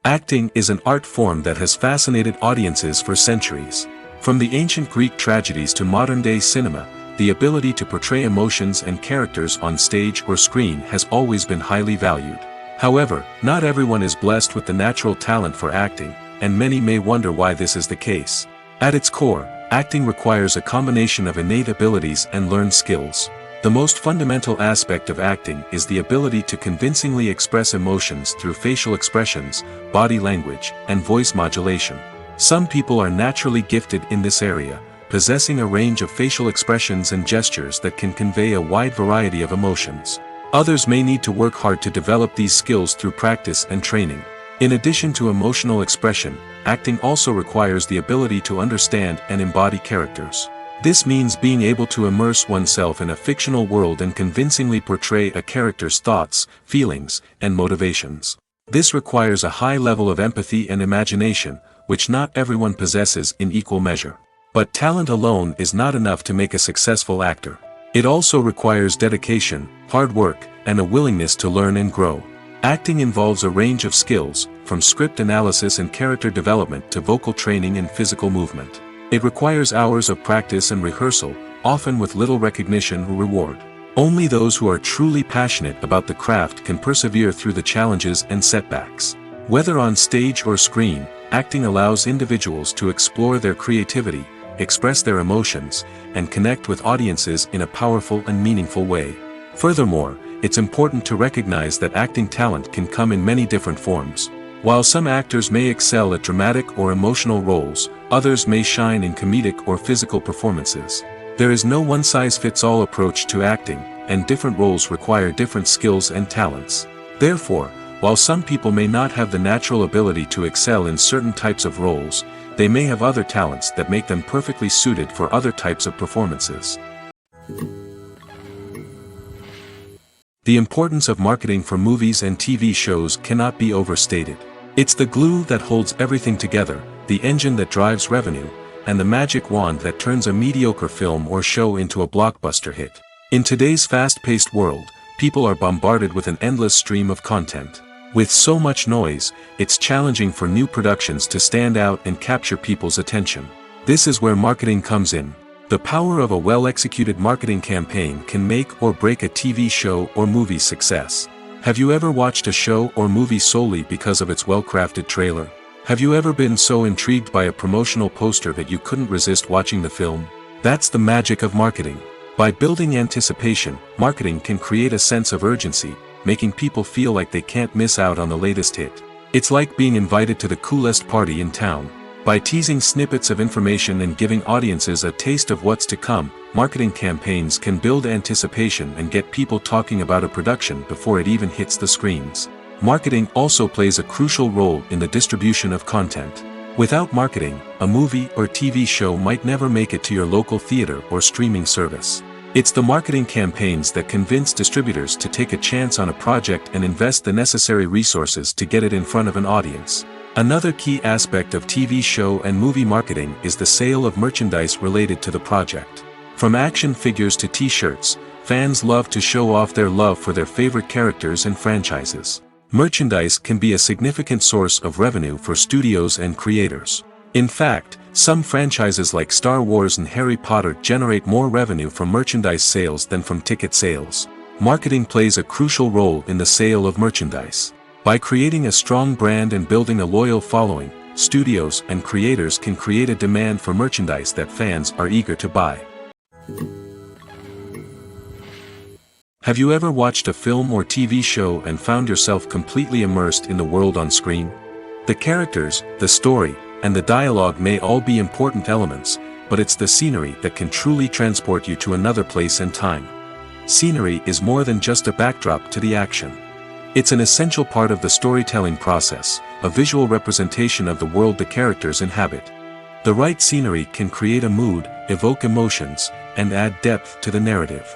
Acting is an art form that has fascinated audiences for centuries. From the ancient Greek tragedies to modern-day cinema, the ability to portray emotions and characters on stage or screen has always been highly valued. However, not everyone is blessed with the natural talent for acting, and many may wonder why this is the case. At its core, acting requires a combination of innate abilities and learned skills. The most fundamental aspect of acting is the ability to convincingly express emotions through facial expressions, body language, and voice modulation. Some people are naturally gifted in this area, possessing a range of facial expressions and gestures that can convey a wide variety of emotions. Others may need to work hard to develop these skills through practice and training. In addition to emotional expression, acting also requires the ability to understand and embody characters. This means being able to immerse oneself in a fictional world and convincingly portray a character's thoughts, feelings, and motivations. This requires a high level of empathy and imagination, which not everyone possesses in equal measure. But talent alone is not enough to make a successful actor. It also requires dedication, hard work, and a willingness to learn and grow. Acting involves a range of skills, from script analysis and character development to vocal training and physical movement. It requires hours of practice and rehearsal, often with little recognition or reward. Only those who are truly passionate about the craft can persevere through the challenges and setbacks. Whether on stage or screen, acting allows individuals to explore their creativity, express their emotions, and connect with audiences in a powerful and meaningful way. Furthermore, it's important to recognize that acting talent can come in many different forms. While some actors may excel at dramatic or emotional roles, others may shine in comedic or physical performances. There is no one-size-fits-all approach to acting, and different roles require different skills and talents. Therefore, while some people may not have the natural ability to excel in certain types of roles, they may have other talents that make them perfectly suited for other types of performances. The importance of marketing for movies and TV shows cannot be overstated. It's the glue that holds everything together, the engine that drives revenue, and the magic wand that turns a mediocre film or show into a blockbuster hit. In today's fast-paced world, people are bombarded with an endless stream of content. With so much noise, it's challenging for new productions to stand out and capture people's attention. This is where marketing comes in. The power of a well-executed marketing campaign can make or break a TV show or movie's success. Have you ever watched a show or movie solely because of its well-crafted trailer? Have you ever been so intrigued by a promotional poster that you couldn't resist watching the film? That's the magic of marketing. By building anticipation, marketing can create a sense of urgency, making people feel like they can't miss out on the latest hit. It's like being invited to the coolest party in town. By teasing snippets of information and giving audiences a taste of what's to come, marketing campaigns can build anticipation and get people talking about a production before it even hits the screens. Marketing also plays a crucial role in the distribution of content. Without marketing, a movie or TV show might never make it to your local theater or streaming service. It's the marketing campaigns that convince distributors to take a chance on a project and invest the necessary resources to get it in front of an audience. Another key aspect of TV show and movie marketing is the sale of merchandise related to the project. From action figures to t-shirts, fans love to show off their love for their favorite characters and franchises. Merchandise can be a significant source of revenue for studios and creators. In fact, some franchises like Star Wars and Harry Potter generate more revenue from merchandise sales than from ticket sales. Marketing plays a crucial role in the sale of merchandise. By creating a strong brand and building a loyal following, studios and creators can create a demand for merchandise that fans are eager to buy. Have you ever watched a film or TV show and found yourself completely immersed in the world on screen? The characters, the story, and the dialogue may all be important elements, but it's the scenery that can truly transport you to another place and time. Scenery is more than just a backdrop to the action. It's an essential part of the storytelling process, a visual representation of the world the characters inhabit. The right scenery can create a mood, evoke emotions, and add depth to the narrative.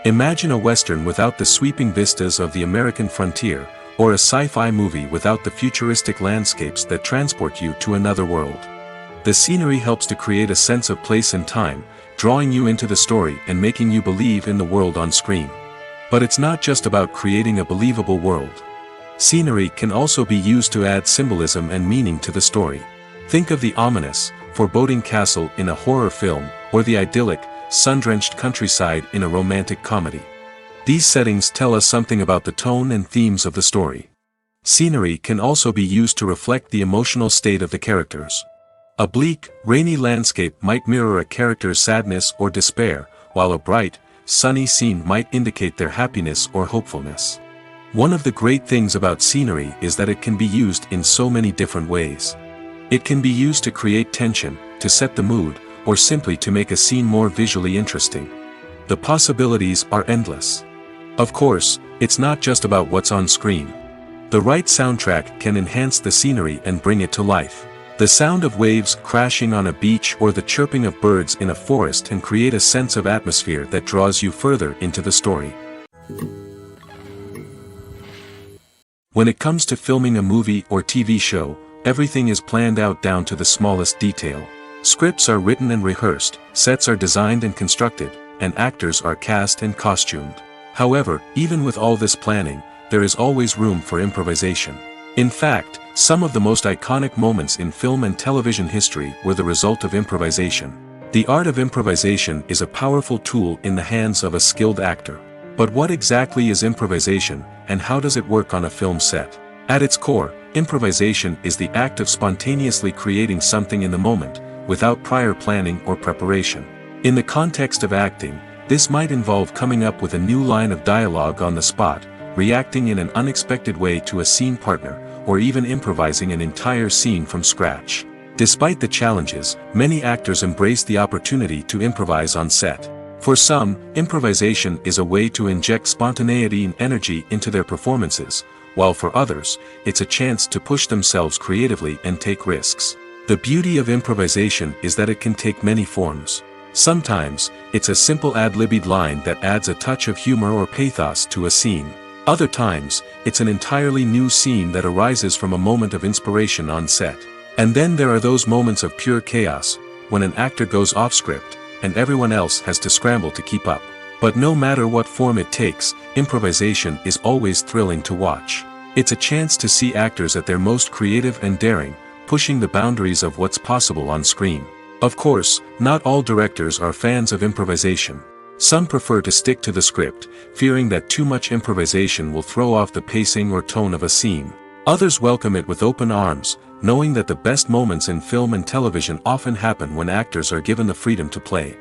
Imagine a Western without the sweeping vistas of the American frontier, or a sci-fi movie without the futuristic landscapes that transport you to another world. The scenery helps to create a sense of place and time, drawing you into the story and making you believe in the world on screen. But it's not just about creating a believable world. Scenery can also be used to add symbolism and meaning to the story. Think of the ominous, foreboding castle in a horror film, or the idyllic, sun-drenched countryside in a romantic comedy. These settings tell us something about the tone and themes of the story. Scenery can also be used to reflect the emotional state of the characters. A bleak, rainy landscape might mirror a character's sadness or despair, while a bright, sunny scene might indicate their happiness or hopefulness. One of the great things about scenery is that it can be used in so many different ways. It can be used to create tension, to set the mood, or simply to make a scene more visually interesting. The possibilities are endless. Of course, it's not just about what's on screen. The right soundtrack can enhance the scenery and bring it to life. The sound of waves crashing on a beach or the chirping of birds in a forest can create a sense of atmosphere that draws you further into the story. When it comes to filming a movie or TV show, everything is planned out down to the smallest detail. Scripts are written and rehearsed, sets are designed and constructed, and actors are cast and costumed. However, even with all this planning, there is always room for improvisation. In fact, some of the most iconic moments in film and television history were the result of improvisation. The art of improvisation is a powerful tool in the hands of a skilled actor. But what exactly is improvisation, and how does it work on a film set? At its core, improvisation is the act of spontaneously creating something in the moment, without prior planning or preparation. In the context of acting, this might involve coming up with a new line of dialogue on the spot, reacting in an unexpected way to a scene partner, or even improvising an entire scene from scratch. Despite the challenges, many actors embrace the opportunity to improvise on set. For some, improvisation is a way to inject spontaneity and energy into their performances, while for others, it's a chance to push themselves creatively and take risks. The beauty of improvisation is that it can take many forms. Sometimes, it's a simple ad-libbed line that adds a touch of humor or pathos to a scene. Other times, it's an entirely new scene that arises from a moment of inspiration on set. And then there are those moments of pure chaos, when an actor goes off script, and everyone else has to scramble to keep up. But no matter what form it takes, improvisation is always thrilling to watch. It's a chance to see actors at their most creative and daring, pushing the boundaries of what's possible on screen. Of course, not all directors are fans of improvisation. Some prefer to stick to the script, fearing that too much improvisation will throw off the pacing or tone of a scene. Others welcome it with open arms, knowing that the best moments in film and television often happen when actors are given the freedom to play.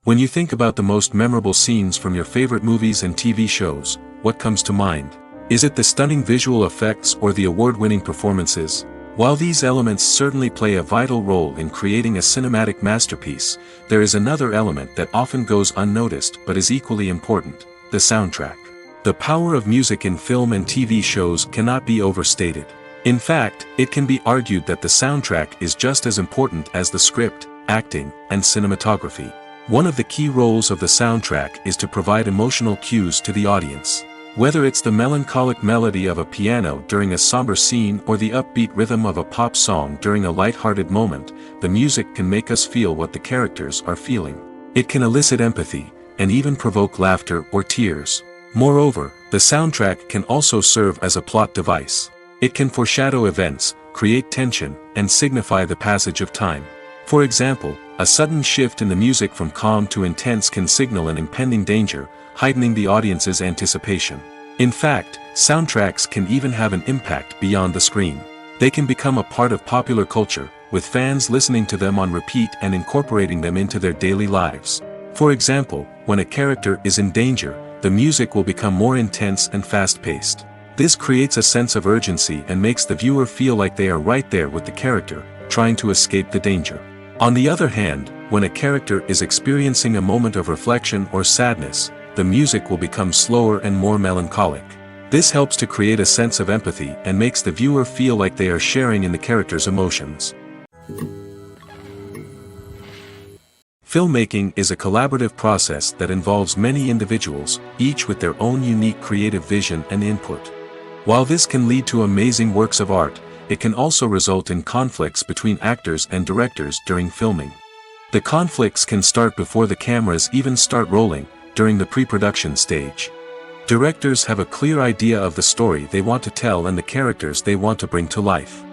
When you think about the most memorable scenes from your favorite movies and TV shows, what comes to mind? Is it the stunning visual effects or the award-winning performances? While these elements certainly play a vital role in creating a cinematic masterpiece, there is another element that often goes unnoticed but is equally important: the soundtrack. The power of music in film and TV shows cannot be overstated. In fact, it can be argued that the soundtrack is just as important as the script, acting, and cinematography. One of the key roles of the soundtrack is to provide emotional cues to the audience. Whether it's the melancholic melody of a piano during a somber scene or the upbeat rhythm of a pop song during a light-hearted moment, the music can make us feel what the characters are feeling. It can elicit empathy, and even provoke laughter or tears. Moreover, the soundtrack can also serve as a plot device. It can foreshadow events, create tension, and signify the passage of time. For example, a sudden shift in the music from calm to intense can signal an impending danger, heightening the audience's anticipation. In fact, soundtracks can even have an impact beyond the screen. They can become a part of popular culture, with fans listening to them on repeat and incorporating them into their daily lives. For example, when a character is in danger, the music will become more intense and fast-paced. This creates a sense of urgency and makes the viewer feel like they are right there with the character, trying to escape the danger. On the other hand, when a character is experiencing a moment of reflection or sadness, the music will become slower and more melancholic. This helps to create a sense of empathy and makes the viewer feel like they are sharing in the character's emotions. Filmmaking is a collaborative process that involves many individuals, each with their own unique creative vision and input. While this can lead to amazing works of art, it can also result in conflicts between actors and directors during filming. The conflicts can start before the cameras even start rolling, during the pre-production stage. Directors have a clear idea of the story they want to tell and the characters they want to bring to life.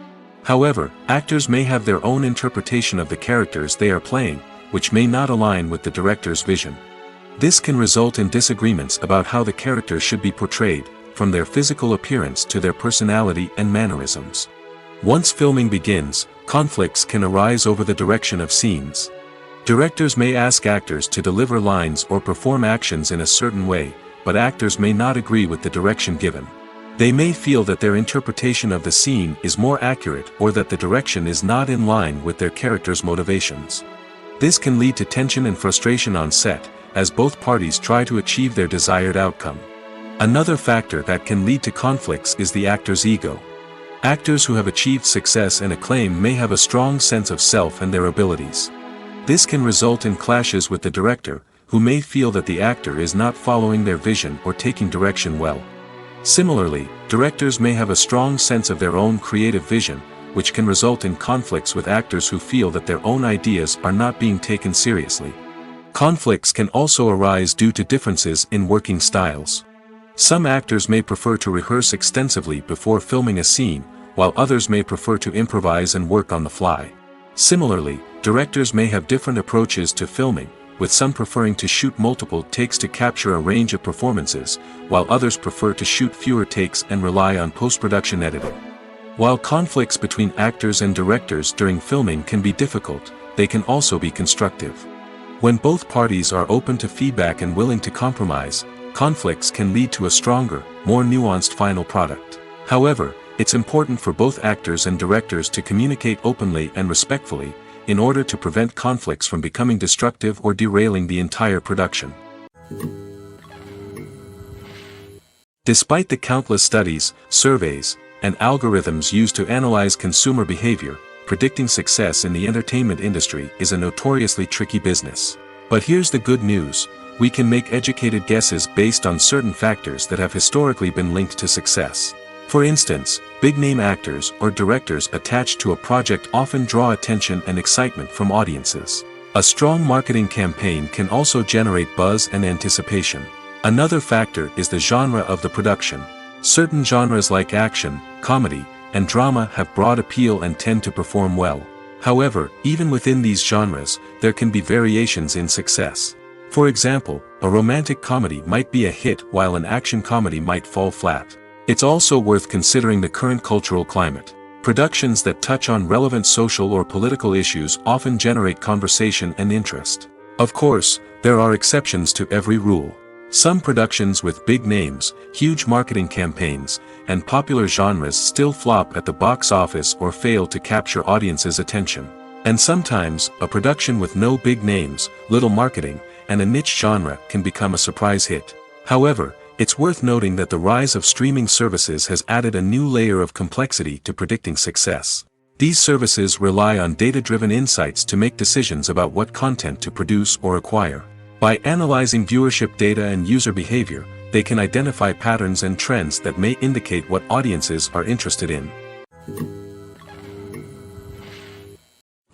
However, actors may have their own interpretation of the characters they are playing, which may not align with the director's vision. This can result in disagreements about how the character should be portrayed, from their physical appearance to their personality and mannerisms. Once filming begins, conflicts can arise over the direction of scenes. Directors may ask actors to deliver lines or perform actions in a certain way, but actors may not agree with the direction given. They may feel that their interpretation of the scene is more accurate or that the direction is not in line with their character's motivations. This can lead to tension and frustration on set, as both parties try to achieve their desired outcome. Another factor that can lead to conflicts is the actor's ego. Actors who have achieved success and acclaim may have a strong sense of self and their abilities. This can result in clashes with the director, who may feel that the actor is not following their vision or taking direction well. Similarly, directors may have a strong sense of their own creative vision, which can result in conflicts with actors who feel that their own ideas are not being taken seriously. Conflicts can also arise due to differences in working styles. Some actors may prefer to rehearse extensively before filming a scene, while others may prefer to improvise and work on the fly. Similarly, directors may have different approaches to filming, with some preferring to shoot multiple takes to capture a range of performances, while others prefer to shoot fewer takes and rely on post-production editing. While conflicts between actors and directors during filming can be difficult, they can also be constructive. When both parties are open to feedback and willing to compromise, conflicts can lead to a stronger, more nuanced final product. However, it's important for both actors and directors to communicate openly and respectfully, in order to prevent conflicts from becoming destructive or derailing the entire production. Despite the countless studies, surveys, and algorithms used to analyze consumer behavior, predicting success in the entertainment industry is a notoriously tricky business. But here's the good news: we can make educated guesses based on certain factors that have historically been linked to success. For instance, big-name actors or directors attached to a project often draw attention and excitement from audiences. A strong marketing campaign can also generate buzz and anticipation. Another factor is the genre of the production. Certain genres like action, comedy, and drama have broad appeal and tend to perform well. However, even within these genres, there can be variations in success. For example, a romantic comedy might be a hit while an action comedy might fall flat. It's also worth considering the current cultural climate. Productions that touch on relevant social or political issues often generate conversation and interest. Of course, there are exceptions to every rule. Some productions with big names, huge marketing campaigns, and popular genres still flop at the box office or fail to capture audiences' attention. And sometimes, a production with no big names, little marketing, and a niche genre can become a surprise hit. However, it's worth noting that the rise of streaming services has added a new layer of complexity to predicting success. These services rely on data-driven insights to make decisions about what content to produce or acquire. By analyzing viewership data and user behavior, they can identify patterns and trends that may indicate what audiences are interested in.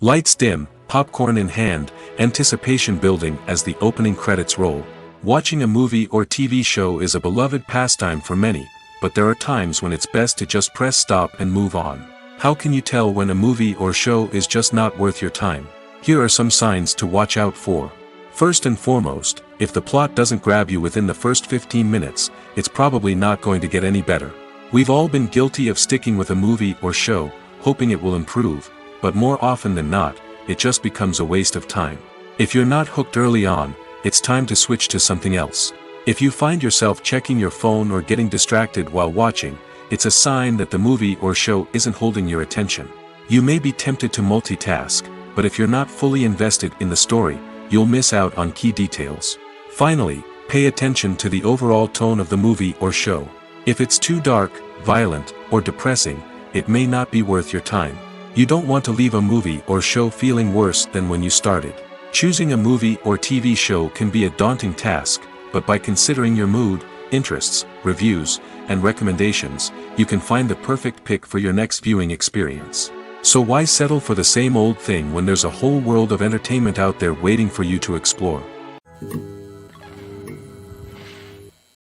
Lights dim, popcorn in hand, anticipation building as the opening credits roll. Watching a movie or TV show is a beloved pastime for many, but there are times when it's best to just press stop and move on. How can you tell when a movie or show is just not worth your time? Here are some signs to watch out for. First and foremost, if the plot doesn't grab you within the first 15 minutes, it's probably not going to get any better. We've all been guilty of sticking with a movie or show, hoping it will improve, but more often than not, it just becomes a waste of time. If you're not hooked early on, it's time to switch to something else. If you find yourself checking your phone or getting distracted while watching, it's a sign that the movie or show isn't holding your attention. You may be tempted to multitask, but if you're not fully invested in the story, you'll miss out on key details. Finally, pay attention to the overall tone of the movie or show. If it's too dark, violent, or depressing, it may not be worth your time. You don't want to leave a movie or show feeling worse than when you started. Choosing a movie or TV show can be a daunting task, but by considering your mood, interests, reviews, and recommendations, you can find the perfect pick for your next viewing experience. So why settle for the same old thing when there's a whole world of entertainment out there waiting for you to explore?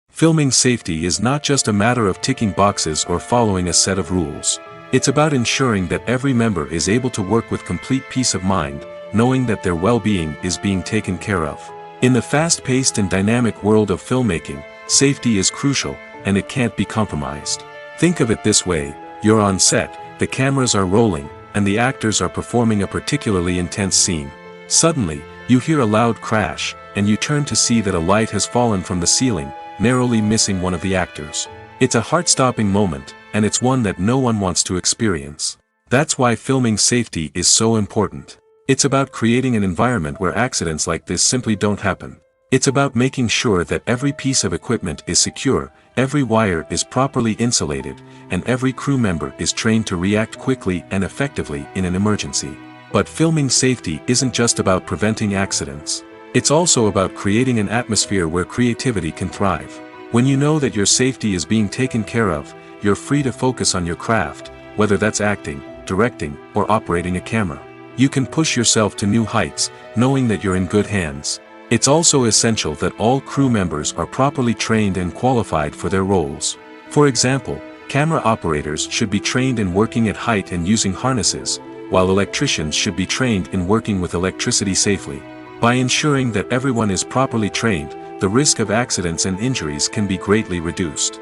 Filming safety is not just a matter of ticking boxes or following a set of rules. It's about ensuring that every member is able to work with complete peace of mind, knowing that their well-being is being taken care of. In the fast-paced and dynamic world of filmmaking, safety is crucial, and it can't be compromised. Think of it this way: you're on set, the cameras are rolling, and the actors are performing a particularly intense scene. Suddenly, you hear a loud crash, and you turn to see that a light has fallen from the ceiling, narrowly missing one of the actors. It's a heart-stopping moment, and it's one that no one wants to experience. That's why filming safety is so important. It's about creating an environment where accidents like this simply don't happen. It's about making sure that every piece of equipment is secure, every wire is properly insulated, and every crew member is trained to react quickly and effectively in an emergency. But filming safety isn't just about preventing accidents. It's also about creating an atmosphere where creativity can thrive. When you know that your safety is being taken care of, you're free to focus on your craft, whether that's acting, directing, or operating a camera. You can push yourself to new heights, knowing that you're in good hands. It's also essential that all crew members are properly trained and qualified for their roles. For example, camera operators should be trained in working at height and using harnesses, while electricians should be trained in working with electricity safely. By ensuring that everyone is properly trained, the risk of accidents and injuries can be greatly reduced.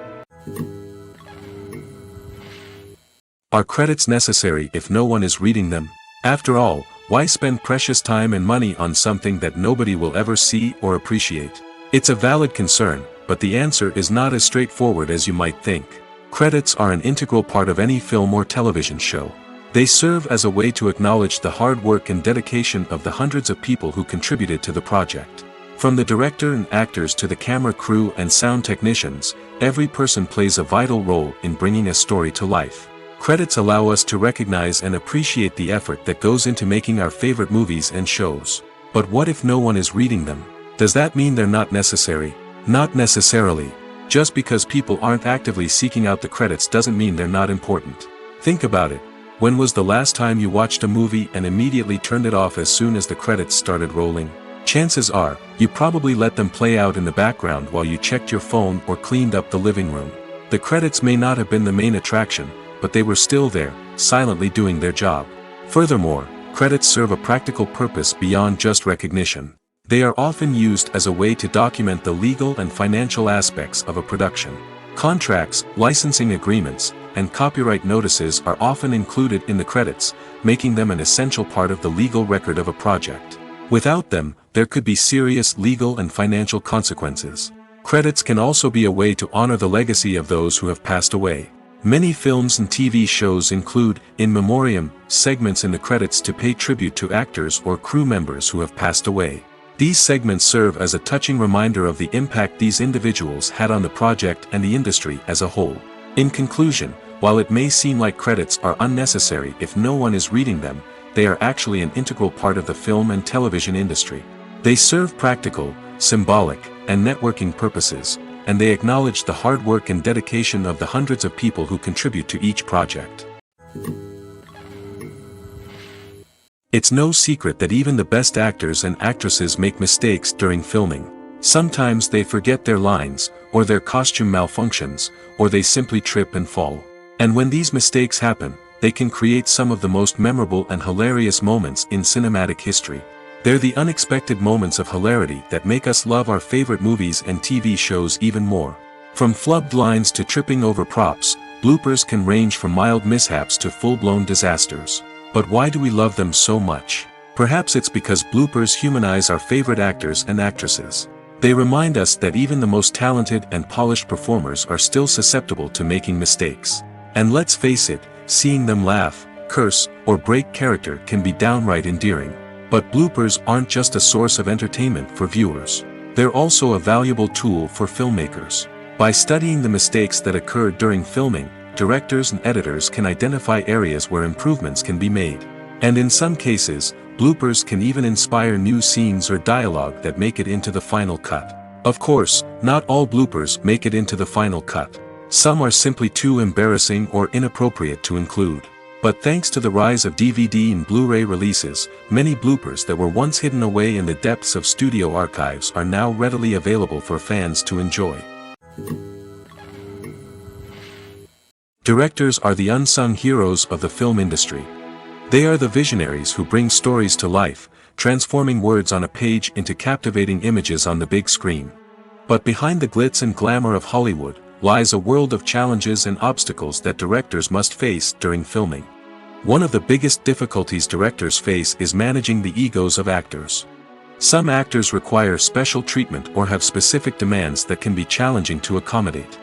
Are credits necessary if no one is reading them? After all, why spend precious time and money on something that nobody will ever see or appreciate? It's a valid concern, but the answer is not as straightforward as you might think. Credits are an integral part of any film or television show. They serve as a way to acknowledge the hard work and dedication of the hundreds of people who contributed to the project. From the director and actors to the camera crew and sound technicians, every person plays a vital role in bringing a story to life. Credits allow us to recognize and appreciate the effort that goes into making our favorite movies and shows. But what if no one is reading them? Does that mean they're not necessary? Not necessarily. Just because people aren't actively seeking out the credits doesn't mean they're not important. Think about it. When was the last time you watched a movie and immediately turned it off as soon as the credits started rolling? Chances are, you probably let them play out in the background while you checked your phone or cleaned up the living room. The credits may not have been the main attraction, but they were still there, silently doing their job. Furthermore, credits serve a practical purpose beyond just recognition. They are often used as a way to document the legal and financial aspects of a production. Contracts, licensing agreements, and copyright notices are often included in the credits, making them an essential part of the legal record of a project. Without them, there could be serious legal and financial consequences. Credits can also be a way to honor the legacy of those who have passed away. Many films and TV shows include, in memoriam, segments in the credits to pay tribute to actors or crew members who have passed away. These segments serve as a touching reminder of the impact these individuals had on the project and the industry as a whole. In conclusion, while it may seem like credits are unnecessary if no one is reading them, they are actually an integral part of the film and television industry. They serve practical, symbolic, and networking purposes, and they acknowledge the hard work and dedication of the hundreds of people who contribute to each project. It's no secret that even the best actors and actresses make mistakes during filming. Sometimes they forget their lines, or their costume malfunctions, or they simply trip and fall. And when these mistakes happen, they can create some of the most memorable and hilarious moments in cinematic history. They're the unexpected moments of hilarity that make us love our favorite movies and TV shows even more. From flubbed lines to tripping over props, bloopers can range from mild mishaps to full-blown disasters. But why do we love them so much? Perhaps it's because bloopers humanize our favorite actors and actresses. They remind us that even the most talented and polished performers are still susceptible to making mistakes. And let's face it, seeing them laugh, curse, or break character can be downright endearing. But bloopers aren't just a source of entertainment for viewers. They're also a valuable tool for filmmakers. By studying the mistakes that occur during filming, directors and editors can identify areas where improvements can be made. And in some cases, bloopers can even inspire new scenes or dialogue that make it into the final cut. Of course, not all bloopers make it into the final cut. Some are simply too embarrassing or inappropriate to include. But thanks to the rise of DVD and Blu-ray releases, many bloopers that were once hidden away in the depths of studio archives are now readily available for fans to enjoy. Directors are the unsung heroes of the film industry. They are the visionaries who bring stories to life, transforming words on a page into captivating images on the big screen. But behind the glitz and glamour of Hollywood lies a world of challenges and obstacles that directors must face during filming. One of the biggest difficulties directors face is managing the egos of actors. Some actors require special treatment or have specific demands that can be challenging to accommodate.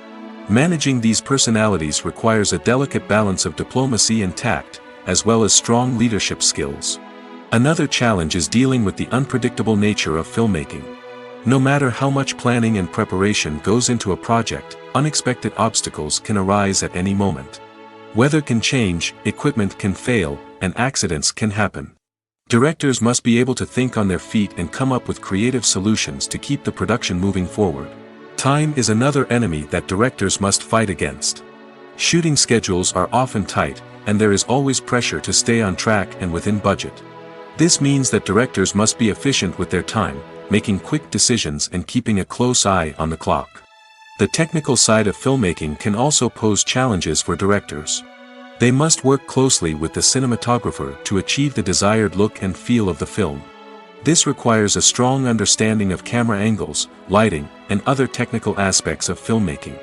Managing these personalities requires a delicate balance of diplomacy and tact, as well as strong leadership skills. Another challenge is dealing with the unpredictable nature of filmmaking. No matter how much planning and preparation goes into a project, unexpected obstacles can arise at any moment. Weather can change, equipment can fail, and accidents can happen. Directors must be able to think on their feet and come up with creative solutions to keep the production moving forward. Time is another enemy that directors must fight against. Shooting schedules are often tight, and there is always pressure to stay on track and within budget. This means that directors must be efficient with their time, making quick decisions and keeping a close eye on the clock. The technical side of filmmaking can also pose challenges for directors. They must work closely with the cinematographer to achieve the desired look and feel of the film. This requires a strong understanding of camera angles, lighting, and other technical aspects of filmmaking.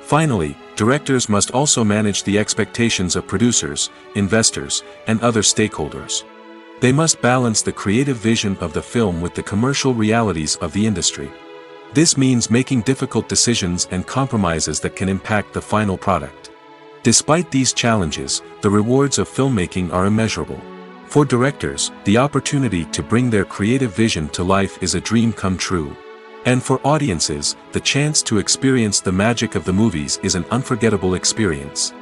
Finally, directors must also manage the expectations of producers, investors, and other stakeholders. They must balance the creative vision of the film with the commercial realities of the industry. This means making difficult decisions and compromises that can impact the final product. Despite these challenges, the rewards of filmmaking are immeasurable. For directors, the opportunity to bring their creative vision to life is a dream come true. And for audiences, the chance to experience the magic of the movies is an unforgettable experience.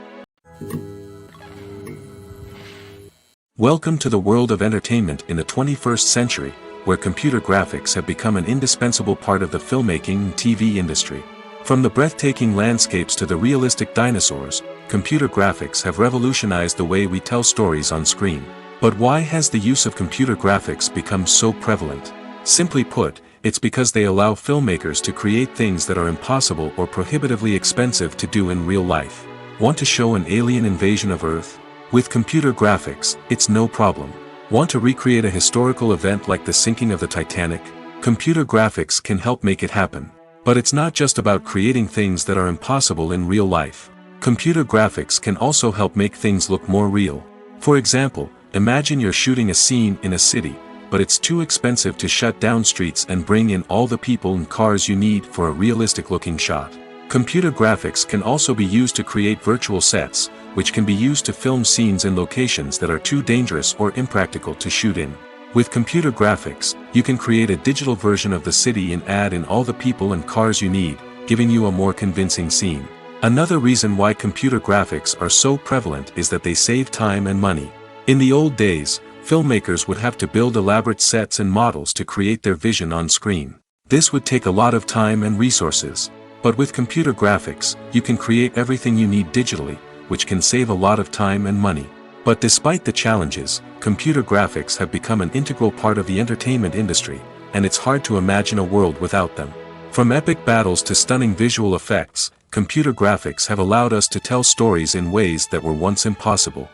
Welcome to the world of entertainment in the 21st century, where computer graphics have become an indispensable part of the filmmaking and TV industry. From the breathtaking landscapes to the realistic dinosaurs, computer graphics have revolutionized the way we tell stories on screen. But why has the use of computer graphics become so prevalent? Simply put, it's because they allow filmmakers to create things that are impossible or prohibitively expensive to do in real life. Want to show an alien invasion of Earth? With computer graphics, it's no problem. Want to recreate a historical event like the sinking of the Titanic? Computer graphics can help make it happen. But it's not just about creating things that are impossible in real life. Computer graphics can also help make things look more real. For example, imagine you're shooting a scene in a city, but it's too expensive to shut down streets and bring in all the people and cars you need for a realistic-looking shot. Computer graphics can also be used to create virtual sets, which can be used to film scenes in locations that are too dangerous or impractical to shoot in. With computer graphics, you can create a digital version of the city and add in all the people and cars you need, giving you a more convincing scene. Another reason why computer graphics are so prevalent is that they save time and money. In the old days, filmmakers would have to build elaborate sets and models to create their vision on screen. This would take a lot of time and resources. But with computer graphics, you can create everything you need digitally, which can save a lot of time and money. But despite the challenges, computer graphics have become an integral part of the entertainment industry, and it's hard to imagine a world without them. From epic battles to stunning visual effects, computer graphics have allowed us to tell stories in ways that were once impossible.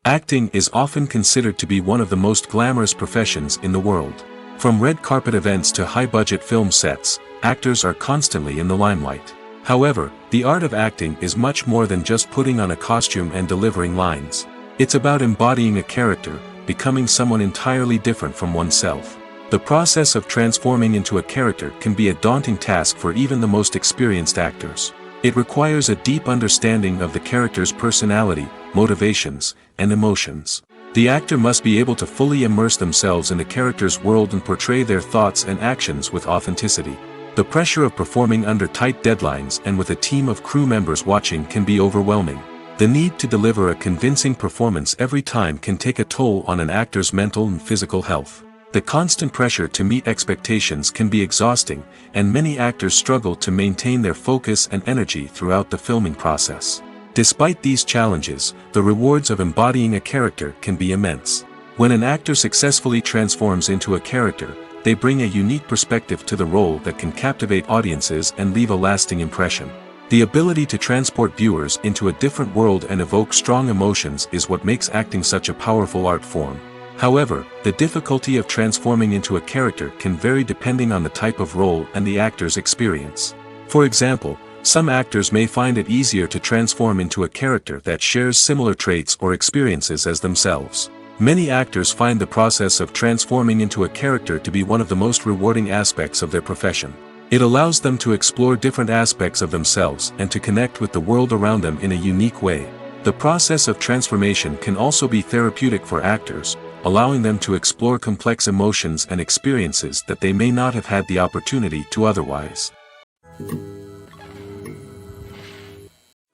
Acting is often considered to be one of the most glamorous professions in the world. From red carpet events to high-budget film sets, actors are constantly in the limelight. However, the art of acting is much more than just putting on a costume and delivering lines. It's about embodying a character, becoming someone entirely different from oneself. The process of transforming into a character can be a daunting task for even the most experienced actors. It requires a deep understanding of the character's personality, motivations, and emotions. The actor must be able to fully immerse themselves in the character's world and portray their thoughts and actions with authenticity. The pressure of performing under tight deadlines and with a team of crew members watching can be overwhelming. The need to deliver a convincing performance every time can take a toll on an actor's mental and physical health. The constant pressure to meet expectations can be exhausting, and many actors struggle to maintain their focus and energy throughout the filming process. Despite these challenges, the rewards of embodying a character can be immense. When an actor successfully transforms into a character, they bring a unique perspective to the role that can captivate audiences and leave a lasting impression. The ability to transport viewers into a different world and evoke strong emotions is what makes acting such a powerful art form. However, the difficulty of transforming into a character can vary depending on the type of role and the actor's experience. For example, some actors may find it easier to transform into a character that shares similar traits or experiences as themselves. Many actors find the process of transforming into a character to be one of the most rewarding aspects of their profession. It allows them to explore different aspects of themselves and to connect with the world around them in a unique way. The process of transformation can also be therapeutic for actors, allowing them to explore complex emotions and experiences that they may not have had the opportunity to otherwise.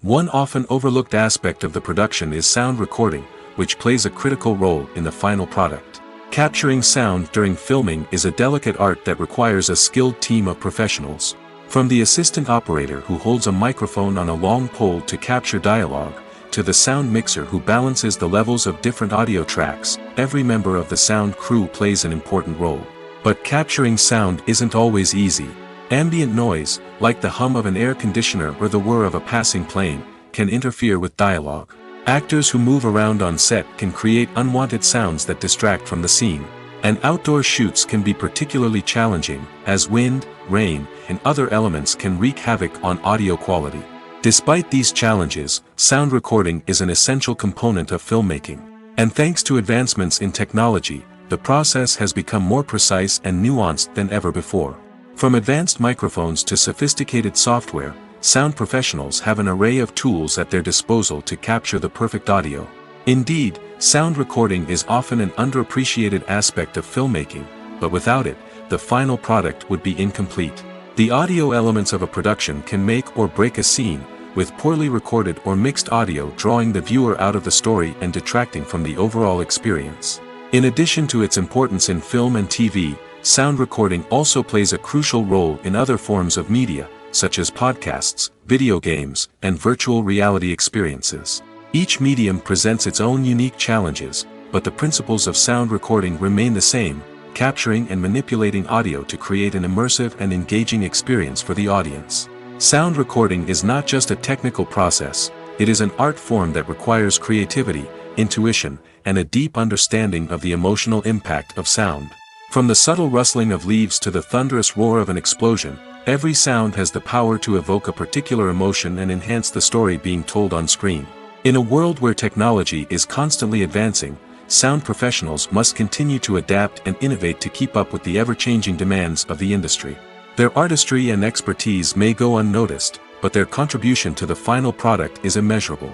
One often overlooked aspect of the production is sound recording, which plays a critical role in the final product. Capturing sound during filming is a delicate art that requires a skilled team of professionals. From the assistant operator who holds a microphone on a long pole to capture dialogue, to the sound mixer who balances the levels of different audio tracks, every member of the sound crew plays an important role. But capturing sound isn't always easy. Ambient noise, like the hum of an air conditioner or the whir of a passing plane, can interfere with dialogue. Actors who move around on set can create unwanted sounds that distract from the scene. And outdoor shoots can be particularly challenging, as wind, rain, and other elements can wreak havoc on audio quality. Despite these challenges, sound recording is an essential component of filmmaking. And thanks to advancements in technology, the process has become more precise and nuanced than ever before. From advanced microphones to sophisticated software, sound professionals have an array of tools at their disposal to capture the perfect audio. Indeed, sound recording is often an underappreciated aspect of filmmaking, but without it, the final product would be incomplete. The audio elements of a production can make or break a scene, with poorly recorded or mixed audio drawing the viewer out of the story and detracting from the overall experience. In addition to its importance in film and TV, sound recording also plays a crucial role in other forms of media, such as podcasts, video games, and virtual reality experiences. Each medium presents its own unique challenges, but the principles of sound recording remain the same, capturing and manipulating audio to create an immersive and engaging experience for the audience. Sound recording is not just a technical process, it is an art form that requires creativity, intuition, and a deep understanding of the emotional impact of sound. From the subtle rustling of leaves to the thunderous roar of an explosion, every sound has the power to evoke a particular emotion and enhance the story being told on screen. In a world where technology is constantly advancing, sound professionals must continue to adapt and innovate to keep up with the ever-changing demands of the industry. Their artistry and expertise may go unnoticed, but their contribution to the final product is immeasurable.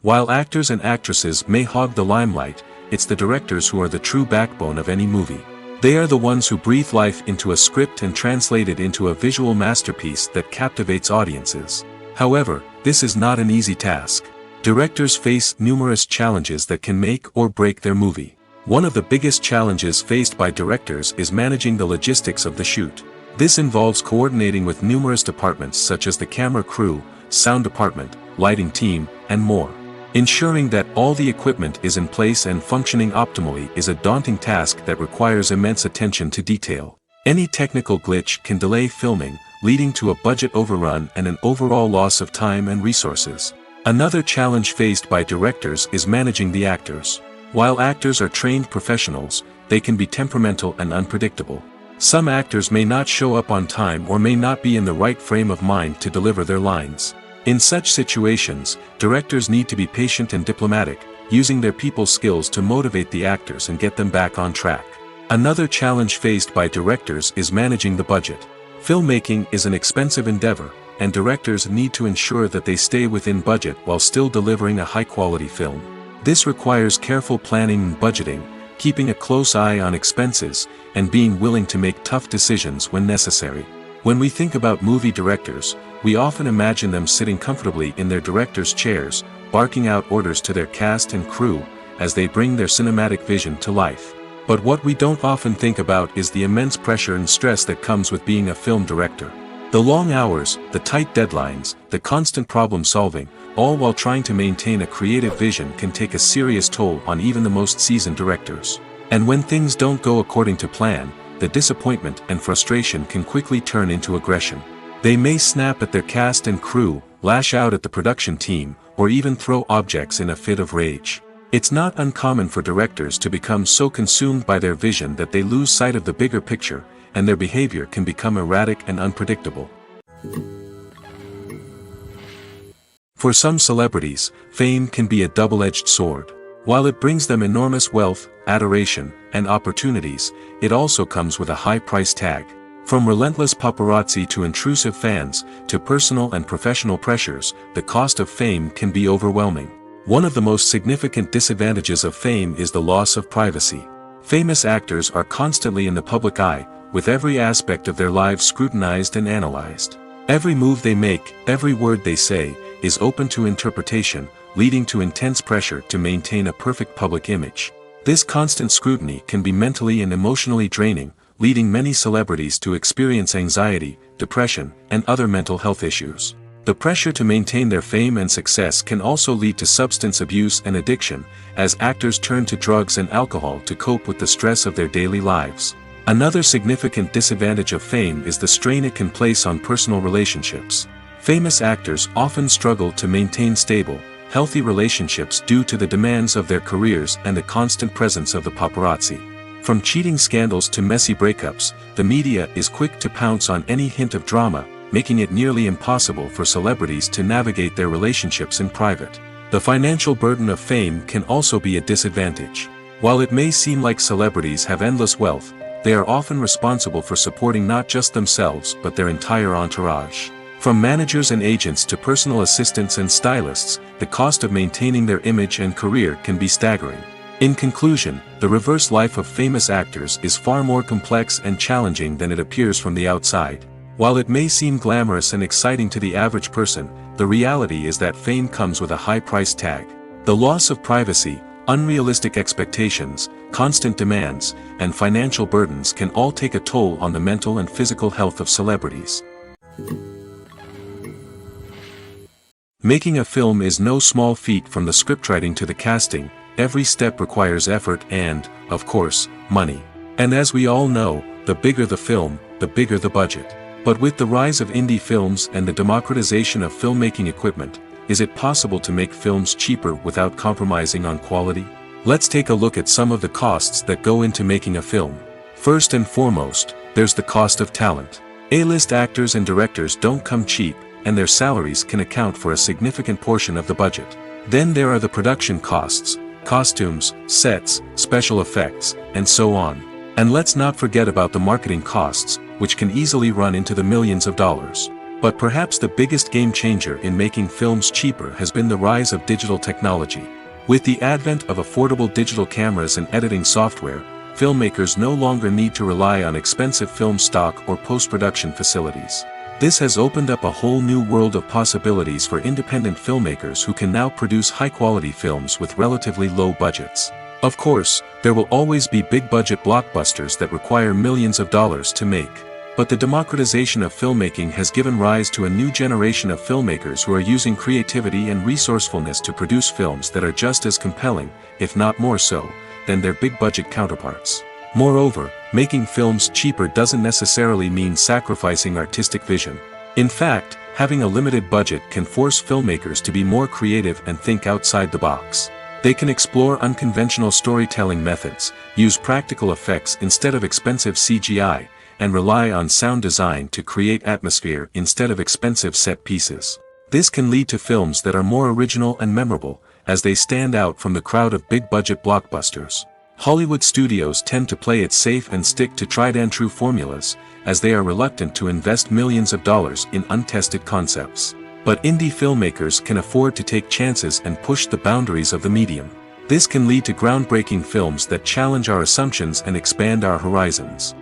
While actors and actresses may hog the limelight, it's the directors who are the true backbone of any movie. They are the ones who breathe life into a script and translate it into a visual masterpiece that captivates audiences. However, this is not an easy task. Directors face numerous challenges that can make or break their movie. One of the biggest challenges faced by directors is managing the logistics of the shoot. This involves coordinating with numerous departments such as the camera crew, sound department, lighting team, and more. Ensuring that all the equipment is in place and functioning optimally is a daunting task that requires immense attention to detail. Any technical glitch can delay filming, leading to a budget overrun and an overall loss of time and resources. Another challenge faced by directors is managing the actors. While actors are trained professionals, they can be temperamental and unpredictable. Some actors may not show up on time or may not be in the right frame of mind to deliver their lines. In such situations, directors need to be patient and diplomatic, using their people skills to motivate the actors and get them back on track. Another challenge faced by directors is managing the budget. Filmmaking is an expensive endeavor, and directors need to ensure that they stay within budget while still delivering a high-quality film. This requires careful planning and budgeting, keeping a close eye on expenses, and being willing to make tough decisions when necessary. When we think about movie directors, we often imagine them sitting comfortably in their director's chairs, barking out orders to their cast and crew, as they bring their cinematic vision to life. But what we don't often think about is the immense pressure and stress that comes with being a film director. The long hours, the tight deadlines, the constant problem solving, all while trying to maintain a creative vision can take a serious toll on even the most seasoned directors. And when things don't go according to plan, the disappointment and frustration can quickly turn into aggression. They may snap at their cast and crew, lash out at the production team, or even throw objects in a fit of rage. It's not uncommon for directors to become so consumed by their vision that they lose sight of the bigger picture, and their behavior can become erratic and unpredictable. For some celebrities, fame can be a double-edged sword. While it brings them enormous wealth, adoration, and opportunities, it also comes with a high price tag. From relentless paparazzi to intrusive fans, to personal and professional pressures, the cost of fame can be overwhelming. One of the most significant disadvantages of fame is the loss of privacy. Famous actors are constantly in the public eye, with every aspect of their lives scrutinized and analyzed. Every move they make, every word they say, is open to interpretation, leading to intense pressure to maintain a perfect public image. This constant scrutiny can be mentally and emotionally draining, leading many celebrities to experience anxiety, depression, and other mental health issues. The pressure to maintain their fame and success can also lead to substance abuse and addiction, as actors turn to drugs and alcohol to cope with the stress of their daily lives. Another significant disadvantage of fame is the strain it can place on personal relationships. Famous actors often struggle to maintain stable, healthy relationships due to the demands of their careers and the constant presence of the paparazzi. From cheating scandals to messy breakups, the media is quick to pounce on any hint of drama, making it nearly impossible for celebrities to navigate their relationships in private. The financial burden of fame can also be a disadvantage. While it may seem like celebrities have endless wealth, they are often responsible for supporting not just themselves but their entire entourage. From managers and agents to personal assistants and stylists, the cost of maintaining their image and career can be staggering. In conclusion, the reverse life of famous actors is far more complex and challenging than it appears from the outside. While it may seem glamorous and exciting to the average person, the reality is that fame comes with a high price tag. The loss of privacy, unrealistic expectations, constant demands, and financial burdens can all take a toll on the mental and physical health of celebrities. Making a film is no small feat. From the scriptwriting to the casting, every step requires effort and, of course, money. And as we all know, the bigger the film, the bigger the budget. But with the rise of indie films and the democratization of filmmaking equipment, is it possible to make films cheaper without compromising on quality? Let's take a look at some of the costs that go into making a film. First and foremost, there's the cost of talent. A-list actors and directors don't come cheap, and their salaries can account for a significant portion of the budget. Then there are the production costs, costumes, sets, special effects, and so on. And let's not forget about the marketing costs, which can easily run into the millions of dollars. But perhaps the biggest game changer in making films cheaper has been the rise of digital technology. With the advent of affordable digital cameras and editing software, filmmakers no longer need to rely on expensive film stock or post-production facilities. This has opened up a whole new world of possibilities for independent filmmakers who can now produce high-quality films with relatively low budgets. Of course, there will always be big-budget blockbusters that require millions of dollars to make. But the democratization of filmmaking has given rise to a new generation of filmmakers who are using creativity and resourcefulness to produce films that are just as compelling, if not more so, than their big-budget counterparts. Moreover, making films cheaper doesn't necessarily mean sacrificing artistic vision. In fact, having a limited budget can force filmmakers to be more creative and think outside the box. They can explore unconventional storytelling methods, use practical effects instead of expensive CGI, and rely on sound design to create atmosphere instead of expensive set pieces. This can lead to films that are more original and memorable, as they stand out from the crowd of big-budget blockbusters. Hollywood studios tend to play it safe and stick to tried-and-true formulas, as they are reluctant to invest millions of dollars in untested concepts. But indie filmmakers can afford to take chances and push the boundaries of the medium. This can lead to groundbreaking films that challenge our assumptions and expand our horizons.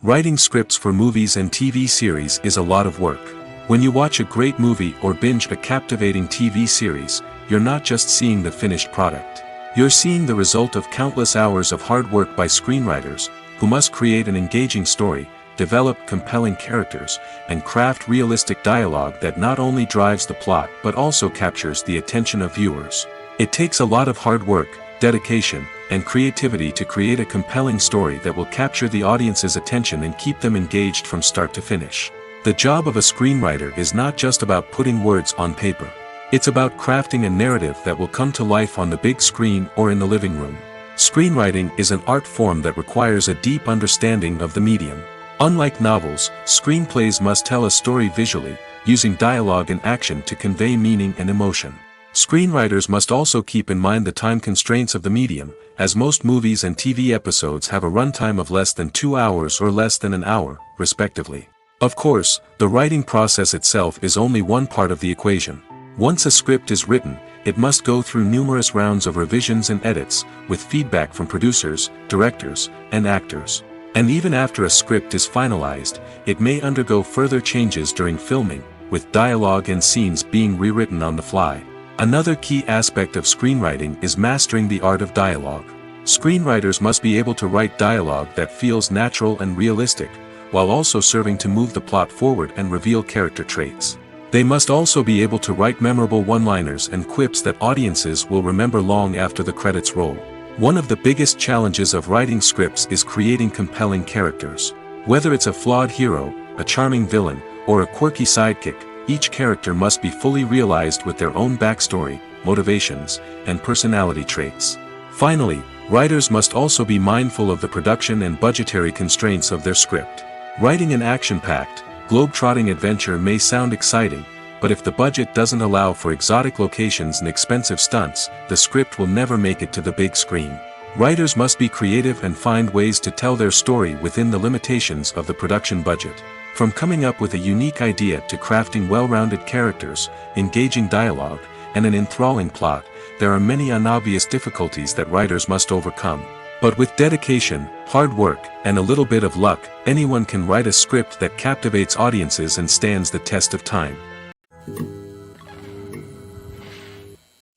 Writing scripts for movies and TV series is a lot of work. When you watch a great movie or binge a captivating TV series, you're not just seeing the finished product. You're seeing the result of countless hours of hard work by screenwriters, who must create an engaging story, develop compelling characters, and craft realistic dialogue that not only drives the plot but also captures the attention of viewers. It takes a lot of hard work, dedication, and creativity to create a compelling story that will capture the audience's attention and keep them engaged from start to finish. The job of a screenwriter is not just about putting words on paper. It's about crafting a narrative that will come to life on the big screen or in the living room. Screenwriting is an art form that requires a deep understanding of the medium. Unlike novels, screenplays must tell a story visually, using dialogue and action to convey meaning and emotion. Screenwriters must also keep in mind the time constraints of the medium, as most movies and TV episodes have a runtime of less than 2 hours or less than an hour, respectively. Of course, the writing process itself is only one part of the equation. Once a script is written, it must go through numerous rounds of revisions and edits, with feedback from producers, directors, and actors. And even after a script is finalized, it may undergo further changes during filming, with dialogue and scenes being rewritten on the fly. Another key aspect of screenwriting is mastering the art of dialogue. Screenwriters must be able to write dialogue that feels natural and realistic, while also serving to move the plot forward and reveal character traits. They must also be able to write memorable one-liners and quips that audiences will remember long after the credits roll. One of the biggest challenges of writing scripts is creating compelling characters. Whether it's a flawed hero, a charming villain, or a quirky sidekick, each character must be fully realized with their own backstory, motivations, and personality traits. Finally, writers must also be mindful of the production and budgetary constraints of their script. Writing an action-packed, globe-trotting adventure may sound exciting, but if the budget doesn't allow for exotic locations and expensive stunts, the script will never make it to the big screen. Writers must be creative and find ways to tell their story within the limitations of the production budget. From coming up with a unique idea to crafting well-rounded characters, engaging dialogue, and an enthralling plot, there are many unobvious difficulties that writers must overcome. But with dedication, hard work, and a little bit of luck, anyone can write a script that captivates audiences and stands the test of time.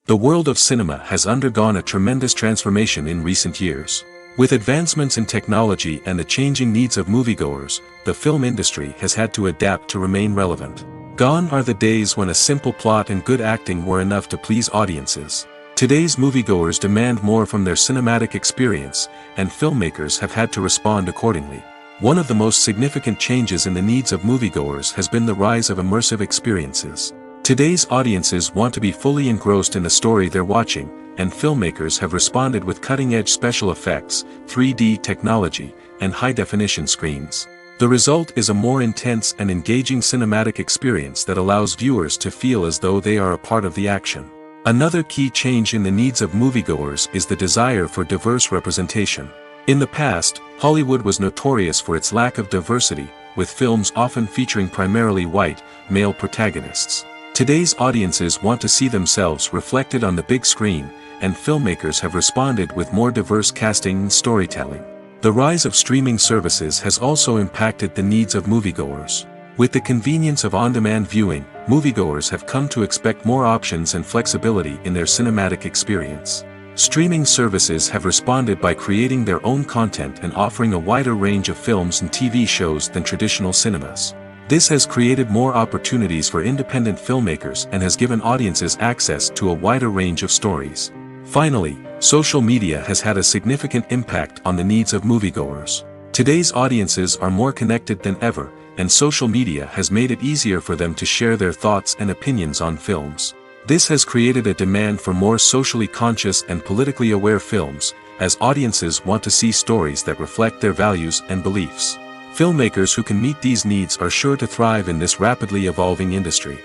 The world of cinema has undergone a tremendous transformation in recent years. With advancements in technology and the changing needs of moviegoers, the film industry has had to adapt to remain relevant. Gone are the days when a simple plot and good acting were enough to please audiences. Today's moviegoers demand more from their cinematic experience, and filmmakers have had to respond accordingly. One of the most significant changes in the needs of moviegoers has been the rise of immersive experiences. Today's audiences want to be fully engrossed in the story they're watching, and filmmakers have responded with cutting-edge special effects, 3D technology, and high-definition screens. The result is a more intense and engaging cinematic experience that allows viewers to feel as though they are a part of the action. Another key change in the needs of moviegoers is the desire for diverse representation. In the past, Hollywood was notorious for its lack of diversity, with films often featuring primarily white, male protagonists. Today's audiences want to see themselves reflected on the big screen, and filmmakers have responded with more diverse casting and storytelling. The rise of streaming services has also impacted the needs of moviegoers. With the convenience of on-demand viewing, moviegoers have come to expect more options and flexibility in their cinematic experience. Streaming services have responded by creating their own content and offering a wider range of films and TV shows than traditional cinemas. This has created more opportunities for independent filmmakers and has given audiences access to a wider range of stories. Finally, social media has had a significant impact on the needs of moviegoers. Today's audiences are more connected than ever, and social media has made it easier for them to share their thoughts and opinions on films. This has created a demand for more socially conscious and politically aware films, as audiences want to see stories that reflect their values and beliefs. Filmmakers who can meet these needs are sure to thrive in this rapidly evolving industry.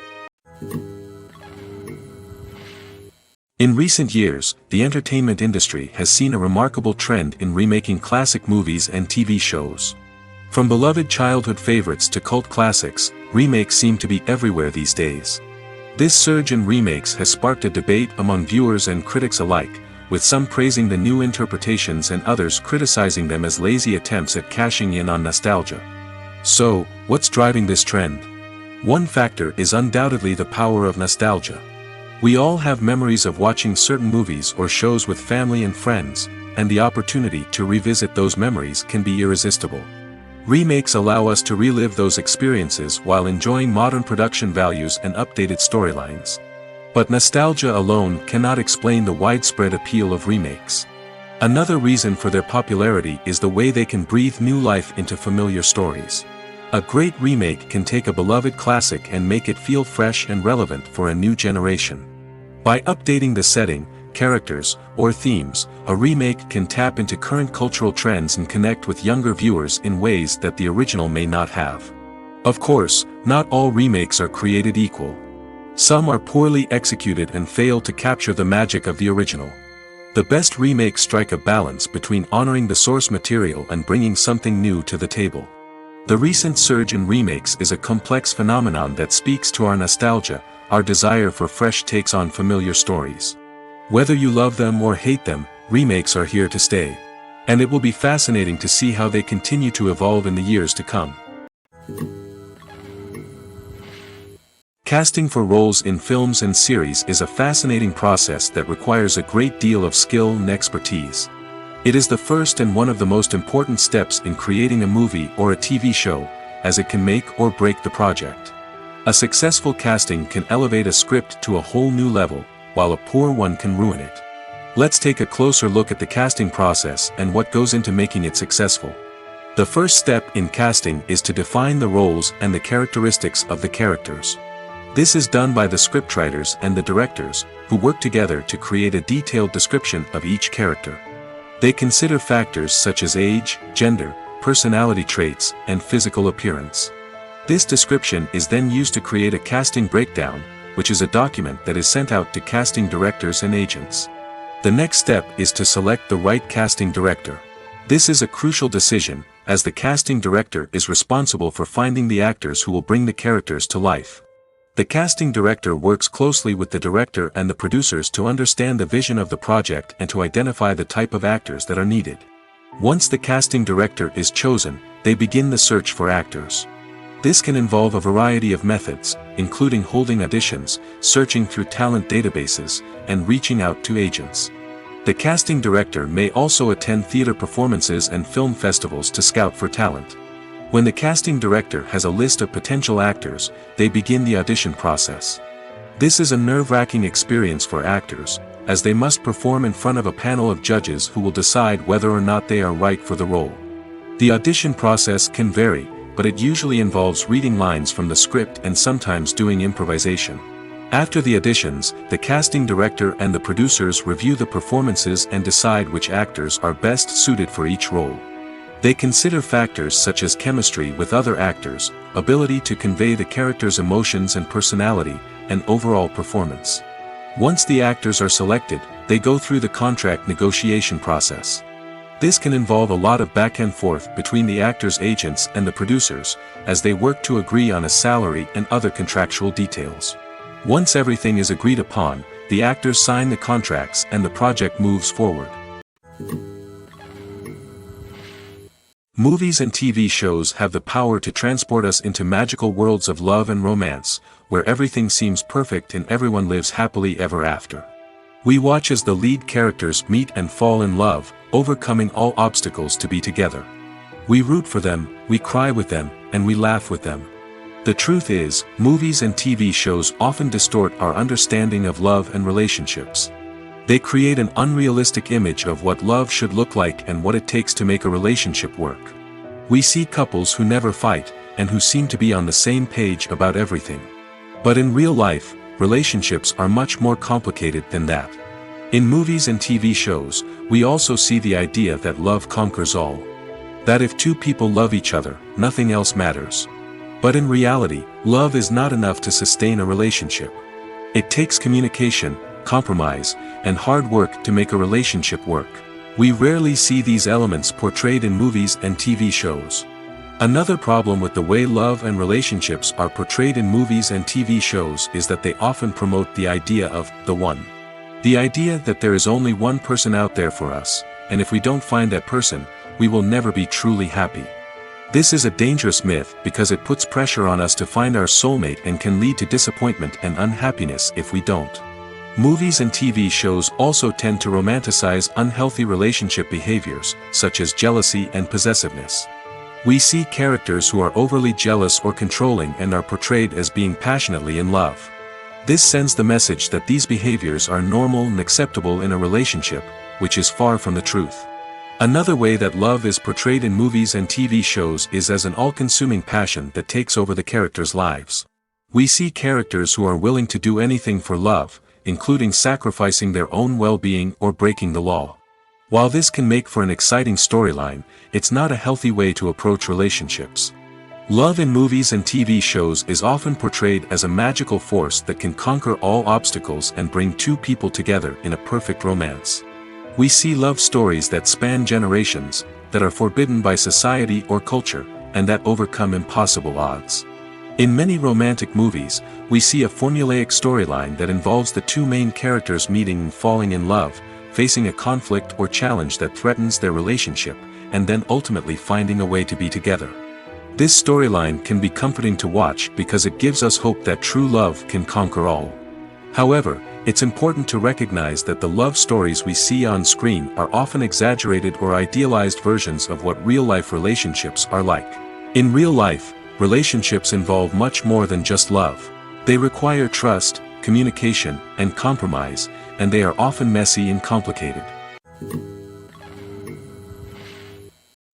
In recent years, the entertainment industry has seen a remarkable trend in remaking classic movies and TV shows. From beloved childhood favorites to cult classics, remakes seem to be everywhere these days. This surge in remakes has sparked a debate among viewers and critics alike, with some praising the new interpretations and others criticizing them as lazy attempts at cashing in on nostalgia. So, what's driving this trend? One factor is undoubtedly the power of nostalgia. We all have memories of watching certain movies or shows with family and friends, and the opportunity to revisit those memories can be irresistible. Remakes allow us to relive those experiences while enjoying modern production values and updated storylines. But nostalgia alone cannot explain the widespread appeal of remakes. Another reason for their popularity is the way they can breathe new life into familiar stories. A great remake can take a beloved classic and make it feel fresh and relevant for a new generation. By updating the setting, characters, or themes, a remake can tap into current cultural trends and connect with younger viewers in ways that the original may not have. Of course, not all remakes are created equal. Some are poorly executed and fail to capture the magic of the original. The best remakes strike a balance between honoring the source material and bringing something new to the table. The recent surge in remakes is a complex phenomenon that speaks to our nostalgia, our desire for fresh takes on familiar stories. Whether you love them or hate them, remakes are here to stay. And it will be fascinating to see how they continue to evolve in the years to come. Casting for roles in films and series is a fascinating process that requires a great deal of skill and expertise. It is the first and one of the most important steps in creating a movie or a TV show, as it can make or break the project. A successful casting can elevate a script to a whole new level, while a poor one can ruin it. Let's take a closer look at the casting process and what goes into making it successful. The first step in casting is to define the roles and the characteristics of the characters. This is done by the scriptwriters and the directors, who work together to create a detailed description of each character. They consider factors such as age, gender, personality traits, and physical appearance. This description is then used to create a casting breakdown, which is a document that is sent out to casting directors and agents. The next step is to select the right casting director. This is a crucial decision, as the casting director is responsible for finding the actors who will bring the characters to life. The casting director works closely with the director and the producers to understand the vision of the project and to identify the type of actors that are needed. Once the casting director is chosen, they begin the search for actors. This can involve a variety of methods, including holding auditions, searching through talent databases, and reaching out to agents. The casting director may also attend theater performances and film festivals to scout for talent. When the casting director has a list of potential actors, they begin the audition process. This is a nerve-wracking experience for actors, as they must perform in front of a panel of judges who will decide whether or not they are right for the role. The audition process can vary, but it usually involves reading lines from the script and sometimes doing improvisation. After the auditions, the casting director and the producers review the performances and decide which actors are best suited for each role. They consider factors such as chemistry with other actors, ability to convey the character's emotions and personality, and overall performance. Once the actors are selected, they go through the contract negotiation process. This can involve a lot of back and forth between the actors' agents and the producers, as they work to agree on a salary and other contractual details. Once everything is agreed upon, the actors sign the contracts and the project moves forward. Movies and TV shows have the power to transport us into magical worlds of love and romance, where everything seems perfect and everyone lives happily ever after. We watch as the lead characters meet and fall in love, overcoming all obstacles to be together. We root for them, we cry with them, and we laugh with them. The truth is, movies and TV shows often distort our understanding of love and relationships. They create an unrealistic image of what love should look like and what it takes to make a relationship work. We see couples who never fight, and who seem to be on the same page about everything. But in real life, relationships are much more complicated than that. In movies and TV shows, we also see the idea that love conquers all. That if two people love each other, nothing else matters. But in reality, love is not enough to sustain a relationship. It takes communication, compromise, and hard work to make a relationship work. We rarely see these elements portrayed in movies and TV shows. Another problem with the way love and relationships are portrayed in movies and TV shows is that they often promote the idea of the one. The idea that there is only one person out there for us, and if we don't find that person, we will never be truly happy. This is a dangerous myth because it puts pressure on us to find our soulmate and can lead to disappointment and unhappiness if we don't. Movies and TV shows also tend to romanticize unhealthy relationship behaviors, such as jealousy and possessiveness. We see characters who are overly jealous or controlling and are portrayed as being passionately in love. This sends the message that these behaviors are normal and acceptable in a relationship, which is far from the truth. Another way that love is portrayed in movies and TV shows is as an all-consuming passion that takes over the characters' lives. We see characters who are willing to do anything for love, including sacrificing their own well-being or breaking the law. While this can make for an exciting storyline, it's not a healthy way to approach relationships. Love in movies and TV shows is often portrayed as a magical force that can conquer all obstacles and bring two people together in a perfect romance. We see love stories that span generations, that are forbidden by society or culture, and that overcome impossible odds. In many romantic movies, we see a formulaic storyline that involves the two main characters meeting and falling in love, facing a conflict or challenge that threatens their relationship, and then ultimately finding a way to be together. This storyline can be comforting to watch because it gives us hope that true love can conquer all. However, it's important to recognize that the love stories we see on screen are often exaggerated or idealized versions of what real-life relationships are like. In real life, relationships involve much more than just love. They require trust, communication, and compromise, and they are often messy and complicated.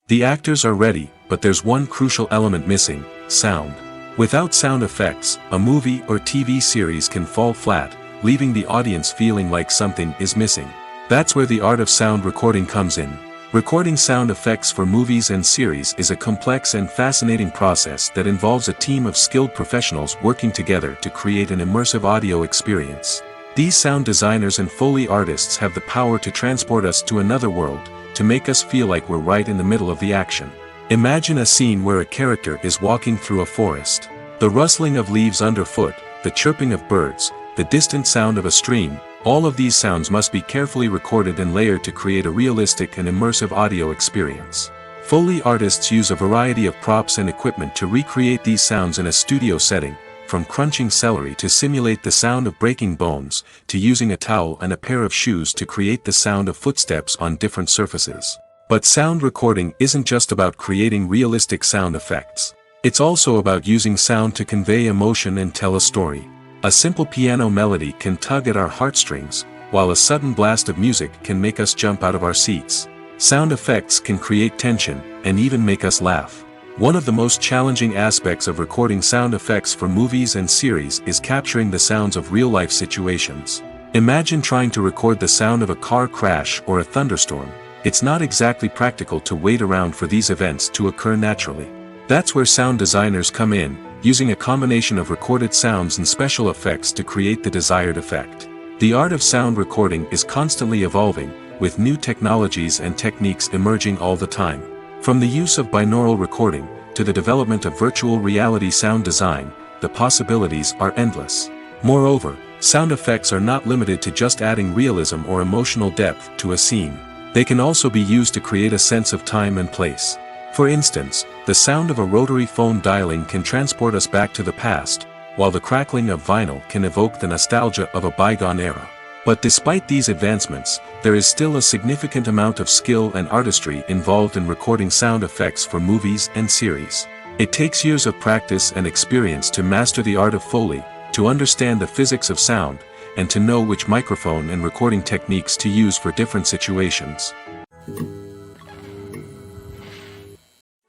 The actors are ready, but there's one crucial element missing: sound. Without sound effects, a movie or TV series can fall flat, leaving the audience feeling like something is missing. That's where the art of sound recording comes in. Recording sound effects for movies and series is a complex and fascinating process that involves a team of skilled professionals working together to create an immersive audio experience. These sound designers and Foley artists have the power to transport us to another world, to make us feel like we're right in the middle of the action. Imagine a scene where a character is walking through a forest. The rustling of leaves underfoot, the chirping of birds, the distant sound of a stream, all of these sounds must be carefully recorded and layered to create a realistic and immersive audio experience. Foley artists use a variety of props and equipment to recreate these sounds in a studio setting, from crunching celery to simulate the sound of breaking bones, to using a towel and a pair of shoes to create the sound of footsteps on different surfaces. But sound recording isn't just about creating realistic sound effects. It's also about using sound to convey emotion and tell a story. A simple piano melody can tug at our heartstrings, while a sudden blast of music can make us jump out of our seats. Sound effects can create tension, and even make us laugh. One of the most challenging aspects of recording sound effects for movies and series is capturing the sounds of real-life situations. Imagine trying to record the sound of a car crash or a thunderstorm. It's not exactly practical to wait around for these events to occur naturally. That's where sound designers come in, using a combination of recorded sounds and special effects to create the desired effect. The art of sound recording is constantly evolving, with new technologies and techniques emerging all the time. From the use of binaural recording, to the development of virtual reality sound design, the possibilities are endless. Moreover, sound effects are not limited to just adding realism or emotional depth to a scene. They can also be used to create a sense of time and place. For instance, the sound of a rotary phone dialing can transport us back to the past, while the crackling of vinyl can evoke the nostalgia of a bygone era. But despite these advancements, there is still a significant amount of skill and artistry involved in recording sound effects for movies and series. It takes years of practice and experience to master the art of Foley, to understand the physics of sound, and to know which microphone and recording techniques to use for different situations.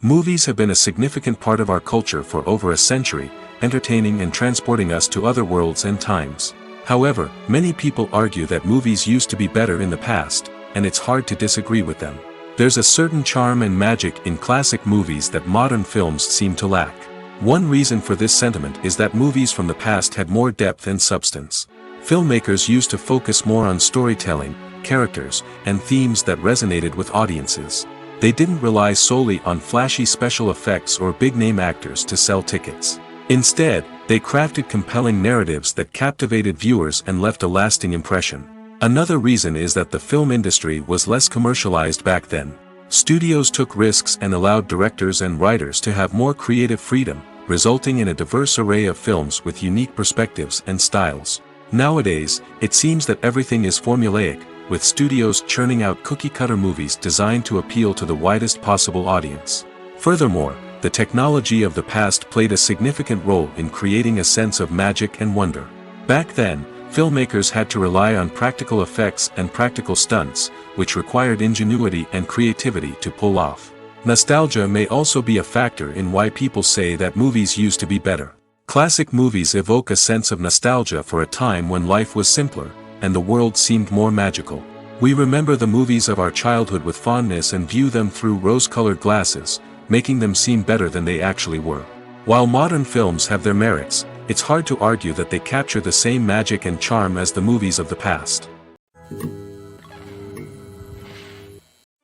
Movies have been a significant part of our culture for over a century, entertaining and transporting us to other worlds and times. However, many people argue that movies used to be better in the past, and it's hard to disagree with them. There's a certain charm and magic in classic movies that modern films seem to lack. One reason for this sentiment is that movies from the past had more depth and substance. Filmmakers used to focus more on storytelling, characters, and themes that resonated with audiences. They didn't rely solely on flashy special effects or big-name actors to sell tickets. Instead, they crafted compelling narratives that captivated viewers and left a lasting impression. Another reason is that the film industry was less commercialized back then. Studios took risks and allowed directors and writers to have more creative freedom, resulting in a diverse array of films with unique perspectives and styles. Nowadays, it seems that everything is formulaic, with studios churning out cookie-cutter movies designed to appeal to the widest possible audience. Furthermore, the technology of the past played a significant role in creating a sense of magic and wonder. Back then, filmmakers had to rely on practical effects and practical stunts, which required ingenuity and creativity to pull off. Nostalgia may also be a factor in why people say that movies used to be better. Classic movies evoke a sense of nostalgia for a time when life was simpler, and the world seemed more magical. We remember the movies of our childhood with fondness and view them through rose-colored glasses, making them seem better than they actually were. While modern films have their merits, it's hard to argue that they capture the same magic and charm as the movies of the past.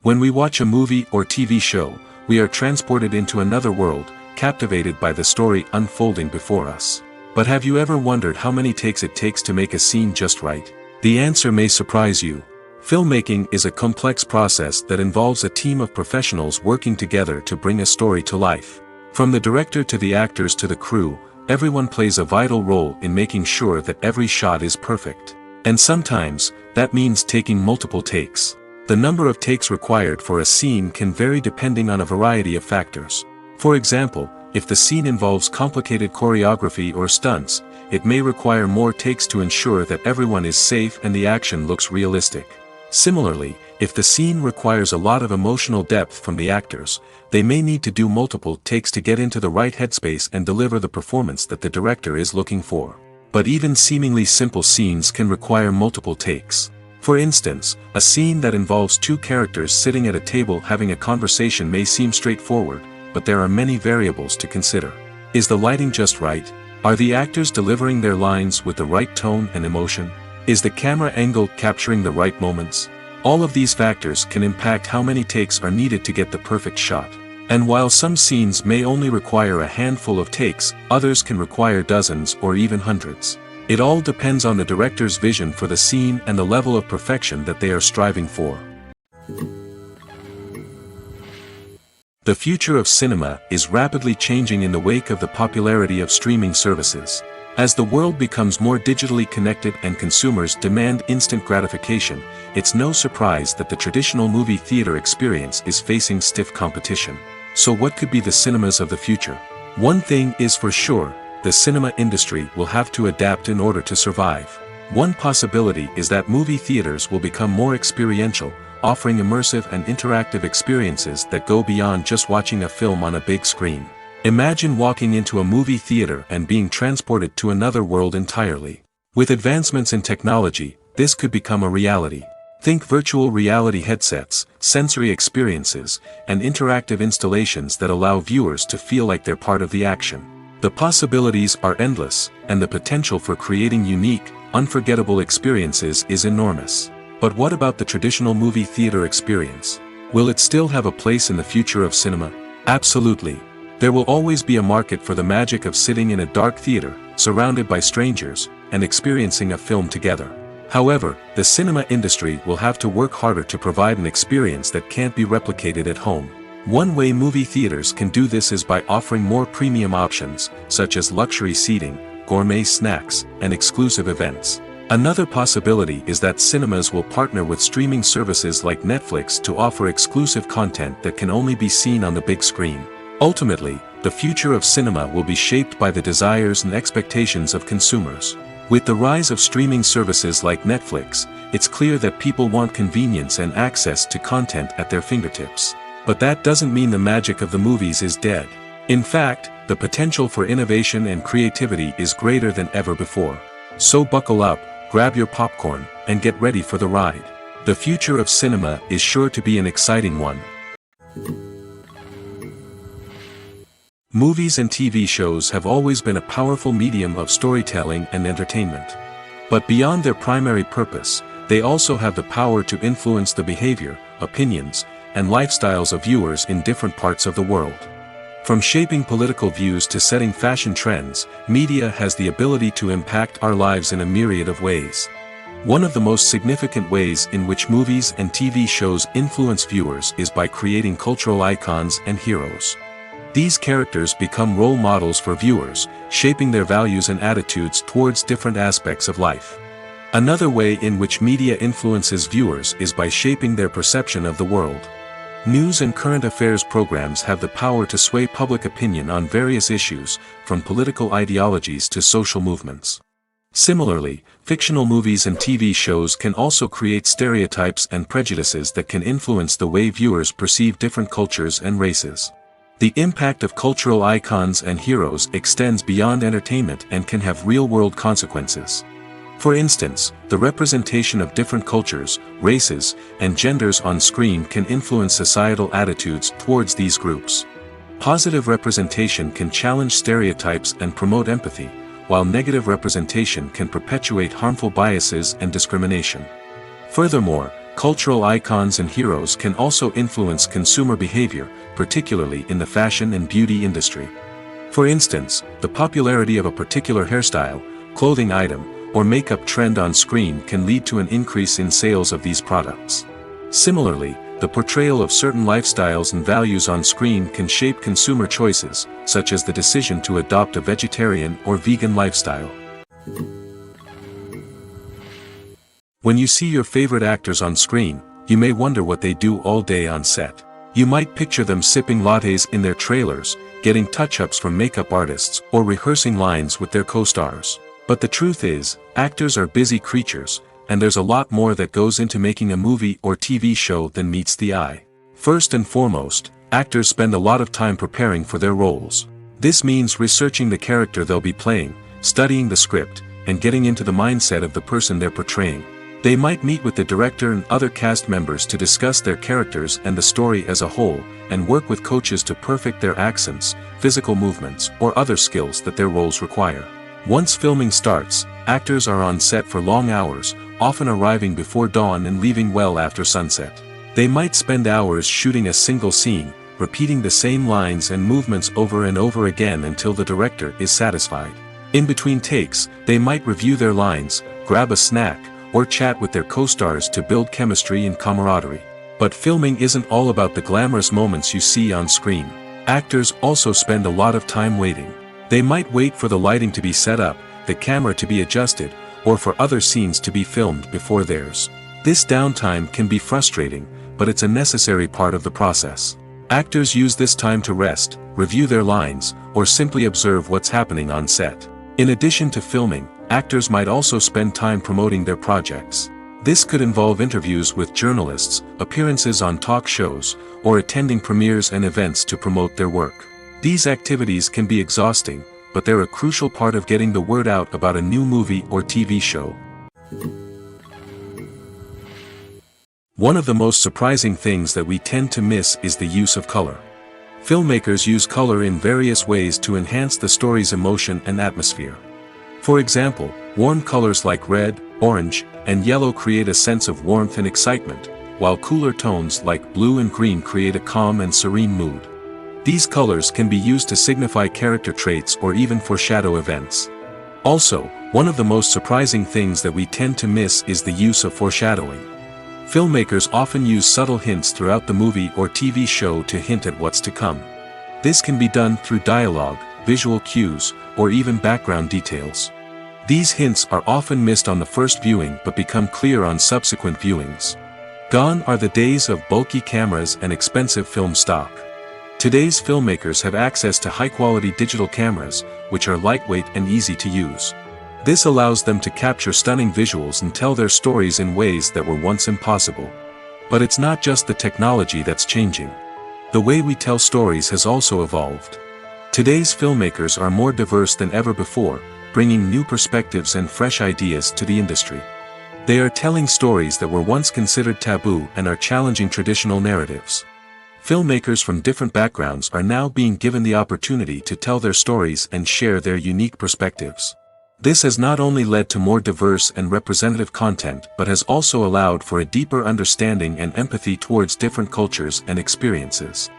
When we watch a movie or TV show, we are transported into another world, captivated by the story unfolding before us. But have you ever wondered how many takes it takes to make a scene just right? The answer may surprise you. Filmmaking is a complex process that involves a team of professionals working together to bring a story to life. From the director to the actors to the crew, everyone plays a vital role in making sure that every shot is perfect. And sometimes, that means taking multiple takes. The number of takes required for a scene can vary depending on a variety of factors. For example, if the scene involves complicated choreography or stunts, it may require more takes to ensure that everyone is safe and the action looks realistic. Similarly, if the scene requires a lot of emotional depth from the actors, they may need to do multiple takes to get into the right headspace and deliver the performance that the director is looking for. But even seemingly simple scenes can require multiple takes. For instance, a scene that involves two characters sitting at a table having a conversation may seem straightforward, but there are many variables to consider. Is the lighting just right? Are the actors delivering their lines with the right tone and emotion? Is the camera angle capturing the right moments? All of these factors can impact how many takes are needed to get the perfect shot. And while some scenes may only require a handful of takes, others can require dozens or even hundreds. It all depends on the director's vision for the scene and the level of perfection that they are striving for. The future of cinema is rapidly changing in the wake of the popularity of streaming services. As the world becomes more digitally connected and consumers demand instant gratification, it's no surprise that the traditional movie theater experience is facing stiff competition. So what could be the cinemas of the future? One thing is for sure, the cinema industry will have to adapt in order to survive. One possibility is that movie theaters will become more experiential, offering immersive and interactive experiences that go beyond just watching a film on a big screen. Imagine walking into a movie theater and being transported to another world entirely. With advancements in technology, this could become a reality. Think virtual reality headsets, sensory experiences, and interactive installations that allow viewers to feel like they're part of the action. The possibilities are endless, and the potential for creating unique, unforgettable experiences is enormous. But what about the traditional movie theater experience? Will it still have a place in the future of cinema? Absolutely. There will always be a market for the magic of sitting in a dark theater, surrounded by strangers, and experiencing a film together. However, the cinema industry will have to work harder to provide an experience that can't be replicated at home. One way movie theaters can do this is by offering more premium options, such as luxury seating, gourmet snacks, and exclusive events. Another possibility is that cinemas will partner with streaming services like Netflix to offer exclusive content that can only be seen on the big screen. Ultimately, the future of cinema will be shaped by the desires and expectations of consumers. With the rise of streaming services like Netflix, it's clear that people want convenience and access to content at their fingertips. But that doesn't mean the magic of the movies is dead. In fact, the potential for innovation and creativity is greater than ever before. So buckle up, grab your popcorn, and get ready for the ride. The future of cinema is sure to be an exciting one. Movies and TV shows have always been a powerful medium of storytelling and entertainment. But beyond their primary purpose, they also have the power to influence the behavior, opinions, and lifestyles of viewers in different parts of the world. From shaping political views to setting fashion trends, media has the ability to impact our lives in a myriad of ways. One of the most significant ways in which movies and TV shows influence viewers is by creating cultural icons and heroes. These characters become role models for viewers, shaping their values and attitudes towards different aspects of life. Another way in which media influences viewers is by shaping their perception of the world. News and current affairs programs have the power to sway public opinion on various issues, from political ideologies to social movements. Similarly, fictional movies and TV shows can also create stereotypes and prejudices that can influence the way viewers perceive different cultures and races. The impact of cultural icons and heroes extends beyond entertainment and can have real-world consequences. For instance, the representation of different cultures, races, and genders on screen can influence societal attitudes towards these groups. Positive representation can challenge stereotypes and promote empathy, while negative representation can perpetuate harmful biases and discrimination. Furthermore, cultural icons and heroes can also influence consumer behavior, particularly in the fashion and beauty industry. For instance, the popularity of a particular hairstyle, clothing item, or makeup trend on screen can lead to an increase in sales of these products. Similarly, the portrayal of certain lifestyles and values on screen can shape consumer choices, such as the decision to adopt a vegetarian or vegan lifestyle. When you see your favorite actors on screen, you may wonder what they do all day on set. You might picture them sipping lattes in their trailers, getting touch-ups from makeup artists, or rehearsing lines with their co-stars. But the truth is, actors are busy creatures, and there's a lot more that goes into making a movie or TV show than meets the eye. First and foremost, actors spend a lot of time preparing for their roles. This means researching the character they'll be playing, studying the script, and getting into the mindset of the person they're portraying. They might meet with the director and other cast members to discuss their characters and the story as a whole, and work with coaches to perfect their accents, physical movements, or other skills that their roles require. Once filming starts, actors are on set for long hours, often arriving before dawn and leaving well after sunset. They might spend hours shooting a single scene, repeating the same lines and movements over and over again until the director is satisfied. In between takes, they might review their lines, grab a snack, or chat with their co-stars to build chemistry and camaraderie. But filming isn't all about the glamorous moments you see on screen. Actors also spend a lot of time waiting. They might wait for the lighting to be set up, the camera to be adjusted, or for other scenes to be filmed before theirs. This downtime can be frustrating, but it's a necessary part of the process. Actors use this time to rest, review their lines, or simply observe what's happening on set. In addition to filming, actors might also spend time promoting their projects. This could involve interviews with journalists, appearances on talk shows, or attending premieres and events to promote their work. These activities can be exhausting, but they're a crucial part of getting the word out about a new movie or TV show. One of the most surprising things that we tend to miss is the use of color. Filmmakers use color in various ways to enhance the story's emotion and atmosphere. For example, warm colors like red, orange, and yellow create a sense of warmth and excitement, while cooler tones like blue and green create a calm and serene mood. These colors can be used to signify character traits or even foreshadow events. Also, one of the most surprising things that we tend to miss is the use of foreshadowing. Filmmakers often use subtle hints throughout the movie or TV show to hint at what's to come. This can be done through dialogue, visual cues, or even background details. These hints are often missed on the first viewing but become clear on subsequent viewings. Gone are the days of bulky cameras and expensive film stock. Today's filmmakers have access to high-quality digital cameras, which are lightweight and easy to use. This allows them to capture stunning visuals and tell their stories in ways that were once impossible. But it's not just the technology that's changing. The way we tell stories has also evolved. Today's filmmakers are more diverse than ever before, bringing new perspectives and fresh ideas to the industry. They are telling stories that were once considered taboo and are challenging traditional narratives. Filmmakers from different backgrounds are now being given the opportunity to tell their stories and share their unique perspectives. This has not only led to more diverse and representative content but has also allowed for a deeper understanding and empathy towards different cultures and experiences.